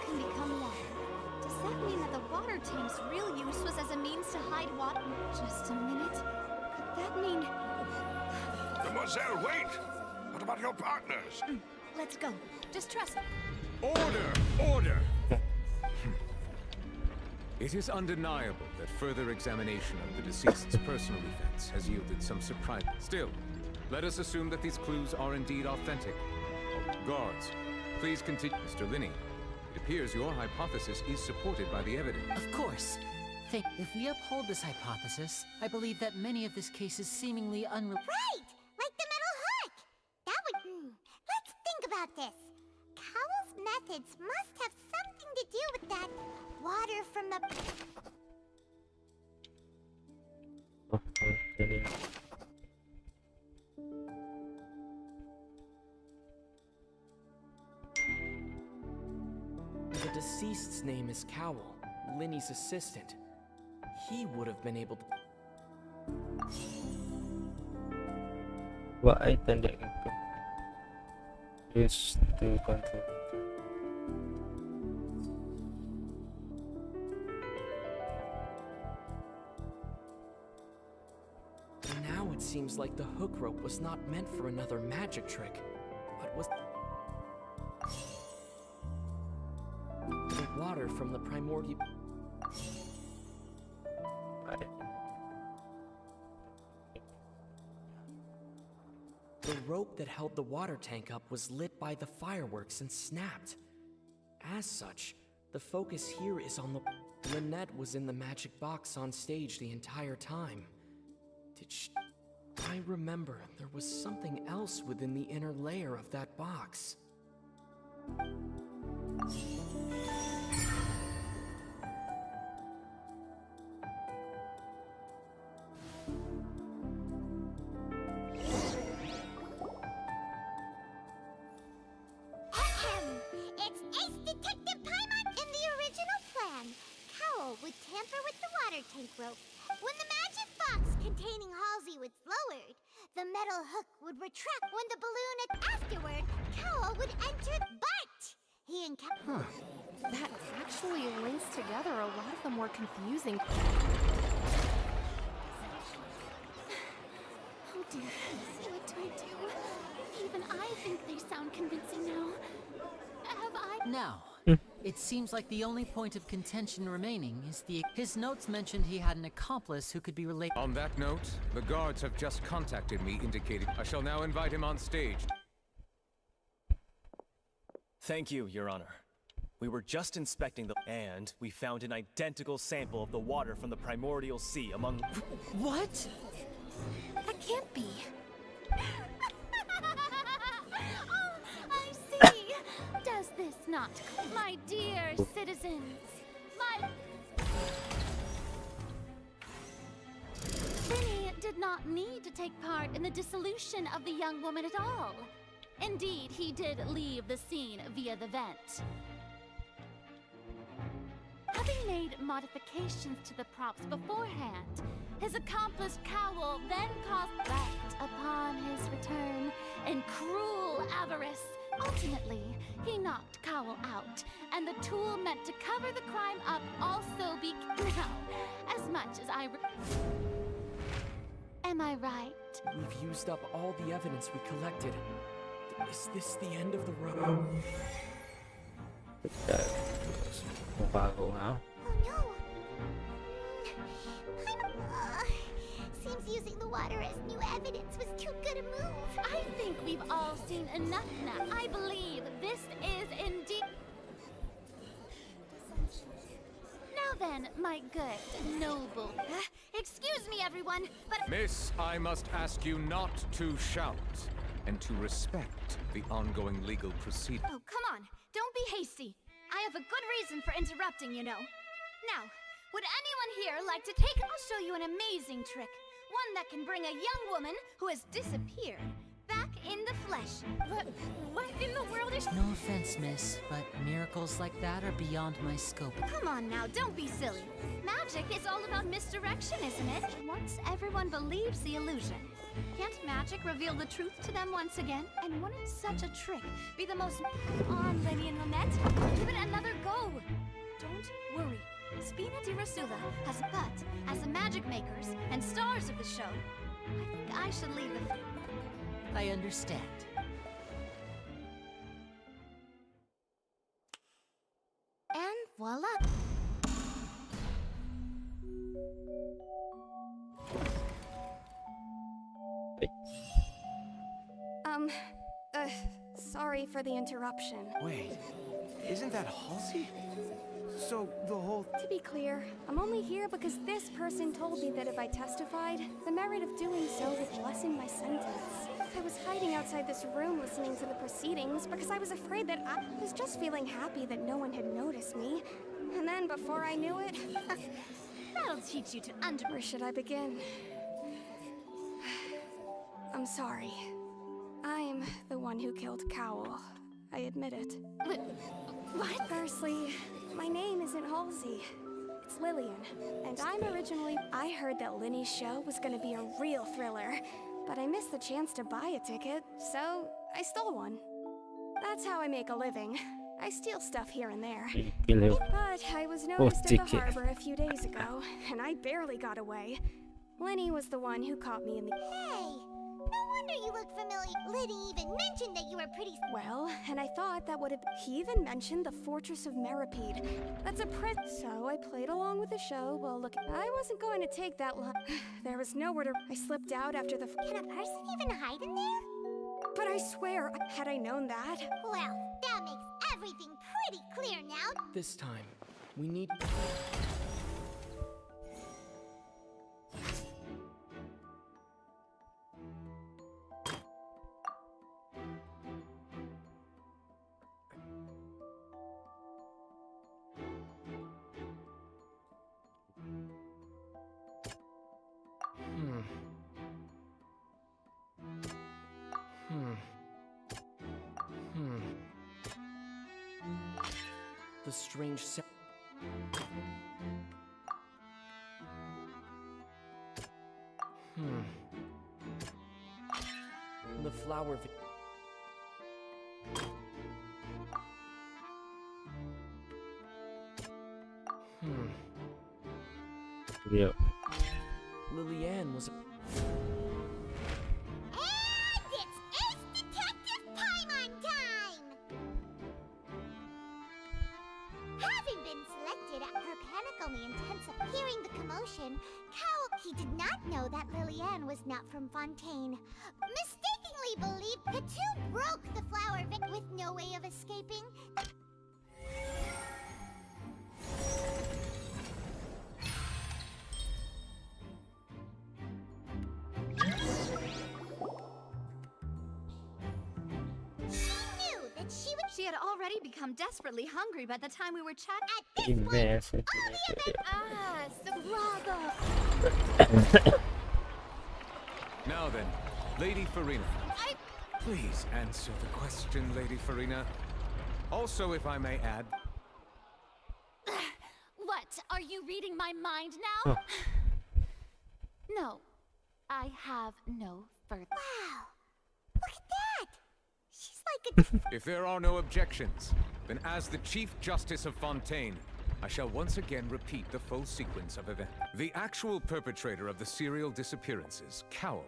can become water. Does that mean that the water tank's real use was as a means to hide water? Just a minute. Could that mean... Mademoiselle, wait! What about your partners? Let's go. Just trust me. Order! Order! It is undeniable that further examination of the deceased's personal effects has yielded some surprise. Still, let us assume that these clues are indeed authentic. Guards, please continue. Mr. Linney, it appears your hypothesis is supported by the evidence. Of course. If we uphold this hypothesis, I believe that many of this case is seemingly unreal. Right! Like the metal hook! That would... Let's think about this. Cowell's methods must have something to do with that water from the... The deceased's name is Cowell, Linney's assistant. He would have been able to... What item that you can use to control? Now it seems like the hook rope was not meant for another magic trick, but was... the water from the primordial... The rope that held the water tank up was lit by the fireworks and snapped. As such, the focus here is on the... Lynette was in the magic box on stage the entire time. Did she... I remember there was something else within the inner layer of that box. It's Ace Detective Paimon! In the original plan, Cowell would tamper with the water tank rope. When the magic box containing Halsey was lowered, the metal hook would retract. When the balloon had afterward, Cowell would enter Bart! He encountered... That actually links together a lot of the more confusing... Oh dear, what do I do? Even I think they sound convincing now. Have I... Now, it seems like the only point of contention remaining is the... His notes mentioned he had an accomplice who could be related... On that note, the guards have just contacted me indicating I shall now invite him on stage. Thank you, Your Honor. We were just inspecting the... And we found an identical sample of the water from the primordial sea among... What? That can't be. Oh, I see. Does this not... My dear citizens, my... Vinny, did did not need to take part in the dissolution of the young woman at all. Indeed, he did leave the scene via the vent. Having made modifications to the props beforehand, his accomplice Cowl then caused theft upon his return in cruel avarice. Ultimately, he knocked Cowl out, and the tool meant to cover the crime up also be now. As much as am I right? We've used up all the evidence we collected. Is this the end of the road? Oh no! Seems using the water as new evidence was too good a move. I think we've all seen enough now. I believe this is indeed... Now then, my good, noble... Excuse me, everyone, but... Miss, I must ask you not to shout and to respect the ongoing legal proceeding. Oh, come on. Don't be hasty. I have a good reason for interrupting, you know. Now, would anyone here like to take... I'll show you an amazing trick. One that can bring a young woman who has disappeared back in the flesh. What in the world is... No offense, miss, but miracles like that are beyond my scope. Come on now, don't be silly. Magic is all about misdirection, isn't it? Once everyone believes the illusion, can't magic reveal the truth to them once again? And wouldn't such a trick be the most... Come on, Lady and Lynette, give it another go. Don't worry. Spina di Rasula has but as the magic makers and stars of the show, I think I should leave the... I understand. And voila! Sorry for the interruption. Wait, isn't that Halsey? So, the whole... To be clear, I'm only here because this person told me that if I testified, the merit of doing so would lessen my sentence. I was hiding outside this room listening to the proceedings because I was afraid that I was just feeling happy that no one had noticed me. And then before I knew it... That'll teach you to Where should I begin? I'm sorry. I'm the one who killed Cowl. I admit it. What? Firstly, my name isn't Halsey. It's Lillian. And I'm originally... I heard that Linny's show was gonna be a real thriller, but I missed the chance to buy a ticket, so I stole one. That's how I make a living. I steal stuff here and there. But I was noticed at the harbor a few days ago, and I barely got away. Linny was the one who caught me in the... Hey! No wonder you look familiar. Liddy even mentioned that you were pretty... Well, and I thought that would have... He even mentioned the Fortress of Meripede. That's a So I played along with the show. Well, look, I wasn't going to take that long. There was nowhere to... I slipped out after the... Can a person even hide in there? But I swear, had I known that... Well, that makes everything pretty clear now. This time, we need... The strange sound. The flower. Yep. Lillian was. And it's Ace Detective Paimon time! Having been selected, her panic only intensified. Hearing the commotion, Cowl, he did not know that Lillian was not from Fontaine. Mistakenly believed the two broke the flower with no way of escaping. She had already become desperately hungry by the time we were chatting. At this point, so bravo! Now then, Lady Farina. Please answer the question, Lady Farina. Also, if I may add... What? Are you reading my mind now? Oh. No. I have no further. Wow. Look at that. She's like a... If there are no objections, then as the Chief Justice of Fontaine, I shall once again repeat the full sequence of events. The actual perpetrator of the serial disappearances, Cowl,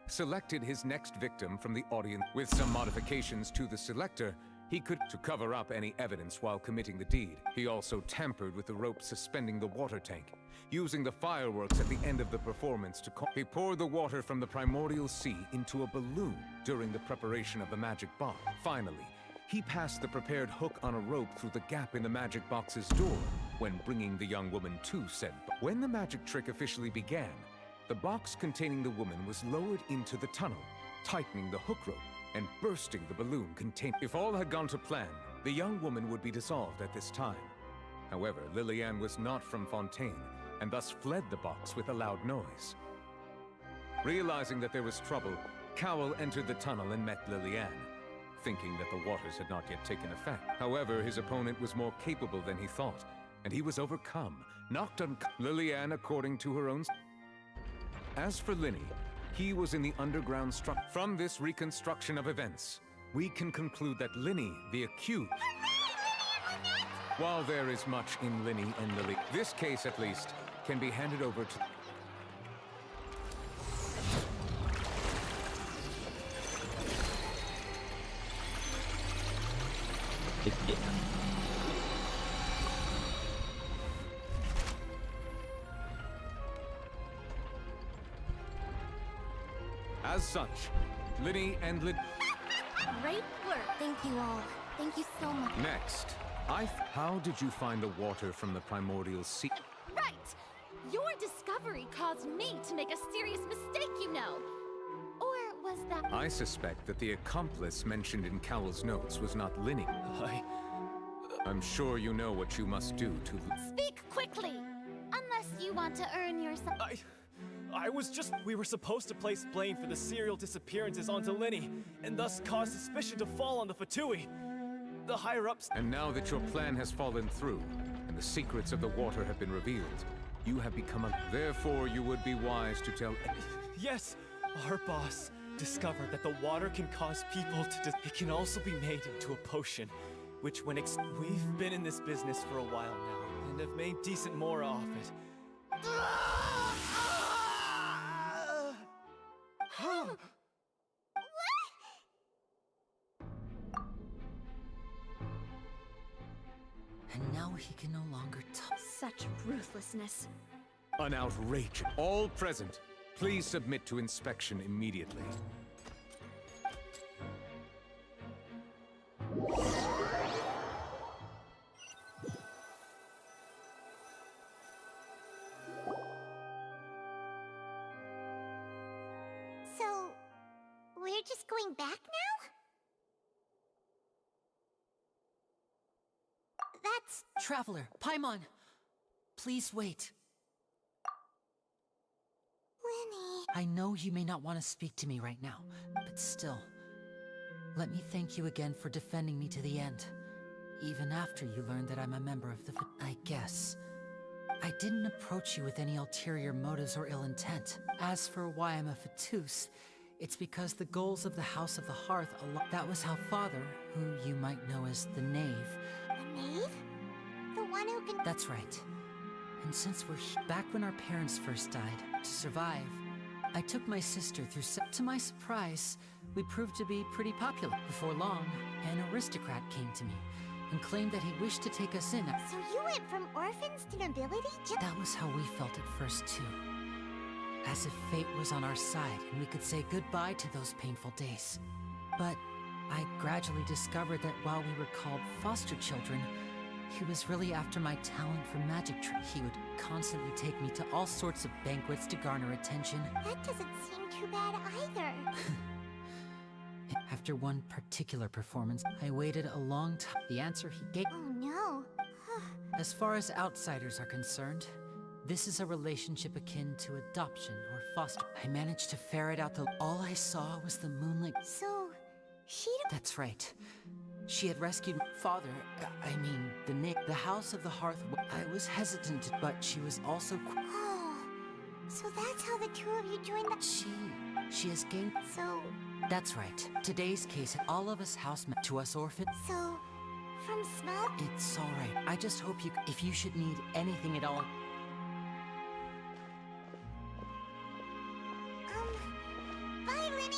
selected his next victim from the audience. With some modifications to the selector, he could to cover up any evidence while committing the deed. He also tampered with the rope suspending the water tank, using the fireworks at the end of the performance to he poured the water from the primordial sea into a balloon during the preparation of the magic box. Finally, he passed the prepared hook on a rope through the gap in the magic box's door when bringing the young woman to said box. When the magic trick officially began, the box containing the woman was lowered into the tunnel, tightening the hook rope and bursting the balloon containing. If all had gone to plan, the young woman would be dissolved at this time. However, Lillian was not from Fontaine, and thus fled the box with a loud noise. Realizing that there was trouble, Cowl entered the tunnel and met Lillian, thinking that the waters had not yet taken effect. However, his opponent was more capable than he thought, and he was overcome, knocked unconscious. Lillian, according to her own... As for Linny, he was in the underground structure. From this reconstruction of events, we can conclude that Linny, the accused... While there is much in Linny and Lily, this case at least can be handed over to... As such, Linny and Great work. Thank you all. Thank you so much. Next, how did you find the water from the primordial sea? Right! Your discovery caused me to make a serious mistake, you know. Or was that... I suspect that the accomplice mentioned in Cowell's notes was not Linny. I'm sure you know what you must do to... Speak quickly! Unless you want to earn yourself... We were supposed to place blame for the serial disappearances onto Linny, and thus cause suspicion to fall on the Fatui. The higher-ups... And now that your plan has fallen through, and the secrets of the water have been revealed, you have become a... Therefore, you would be wise to tell... Yes, our boss discovered that the water can cause people to... It can also be made into a potion, which when we've been in this business for a while now, and have made decent more off it. And now he can no longer talk. Such ruthlessness. An outrage. All present, please submit to inspection immediately. So, we're just going back now? That's... Traveler, Paimon, please wait. Winnie... I know you may not want to speak to me right now, but still, let me thank you again for defending me to the end. Even after you learned that I'm a member of the... I guess. I didn't approach you with any ulterior motives or ill intent. As for why I'm a Fatus, it's because the goals of the House of the Hearth... That was how Father, who you might know as the Knave... The Knave? The one who can... That's right. And since we're back when our parents first died, to survive, I took my sister through... To my surprise, we proved to be pretty popular. Before long, an aristocrat came to me and claimed that he wished to take us in. So you went from orphans to nobility? That was how we felt at first, too. As if fate was on our side and we could say goodbye to those painful days. But I gradually discovered that while we were called foster children, he was really after my talent for magic trick. He would constantly take me to all sorts of banquets to garner attention. That doesn't seem too bad either. After one particular performance, I waited a long time. The answer he gave... Oh no. As far as outsiders are concerned, This is a relationship akin to adoption or foster. I managed to ferret out all I saw was the moonlight. So, she... That's right. She had rescued father, the house of the hearth. I was hesitant, but she was also... Oh, so that's how the two of you joined the... She has gained... So... That's right. Today's case, all of us housemates, to us orphans... So, from smell... It's alright. I just hope you... If you should need anything at all... Bye, Linny!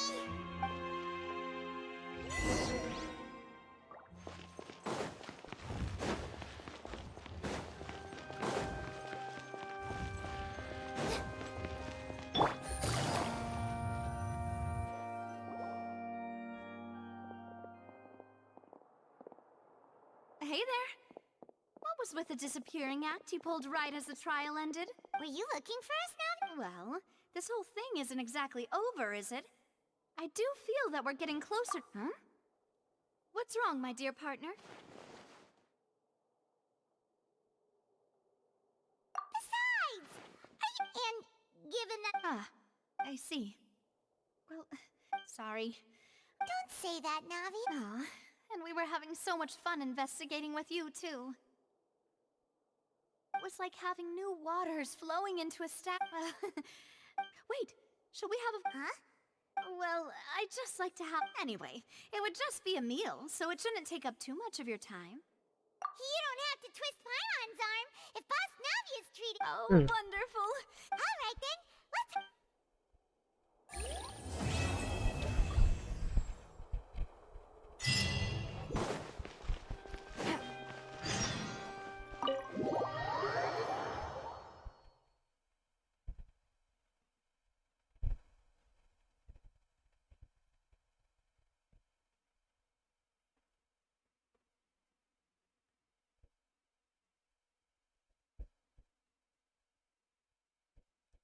Hey there. What was with the disappearing act you pulled right as the trial ended? Were you looking for us now? Well, this whole thing isn't exactly over, is it? I do feel that we're getting closer. Huh? What's wrong, my dear partner? Besides! And given that... Ah, I see. Well, sorry. Don't say that, Navi. Aw, and we were having so much fun investigating with you, too. It was like having new waters flowing into a Wait, should we have a... Huh? Well, I'd just like to have... Anyway, it would just be a meal, so it shouldn't take up too much of your time. You don't have to twist Paimon's arm if Boss Navi is treating... Oh, wonderful. All right, then. Let's...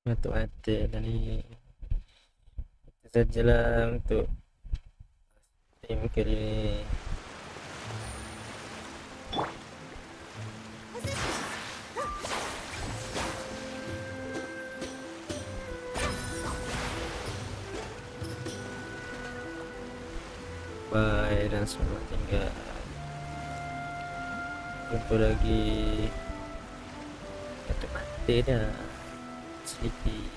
mata-mata dah ni. Itu sajalah untuk stream kali ni. Bye dan selamat tinggal. Jumpa lagi. Mata-mata dah. Sleepy.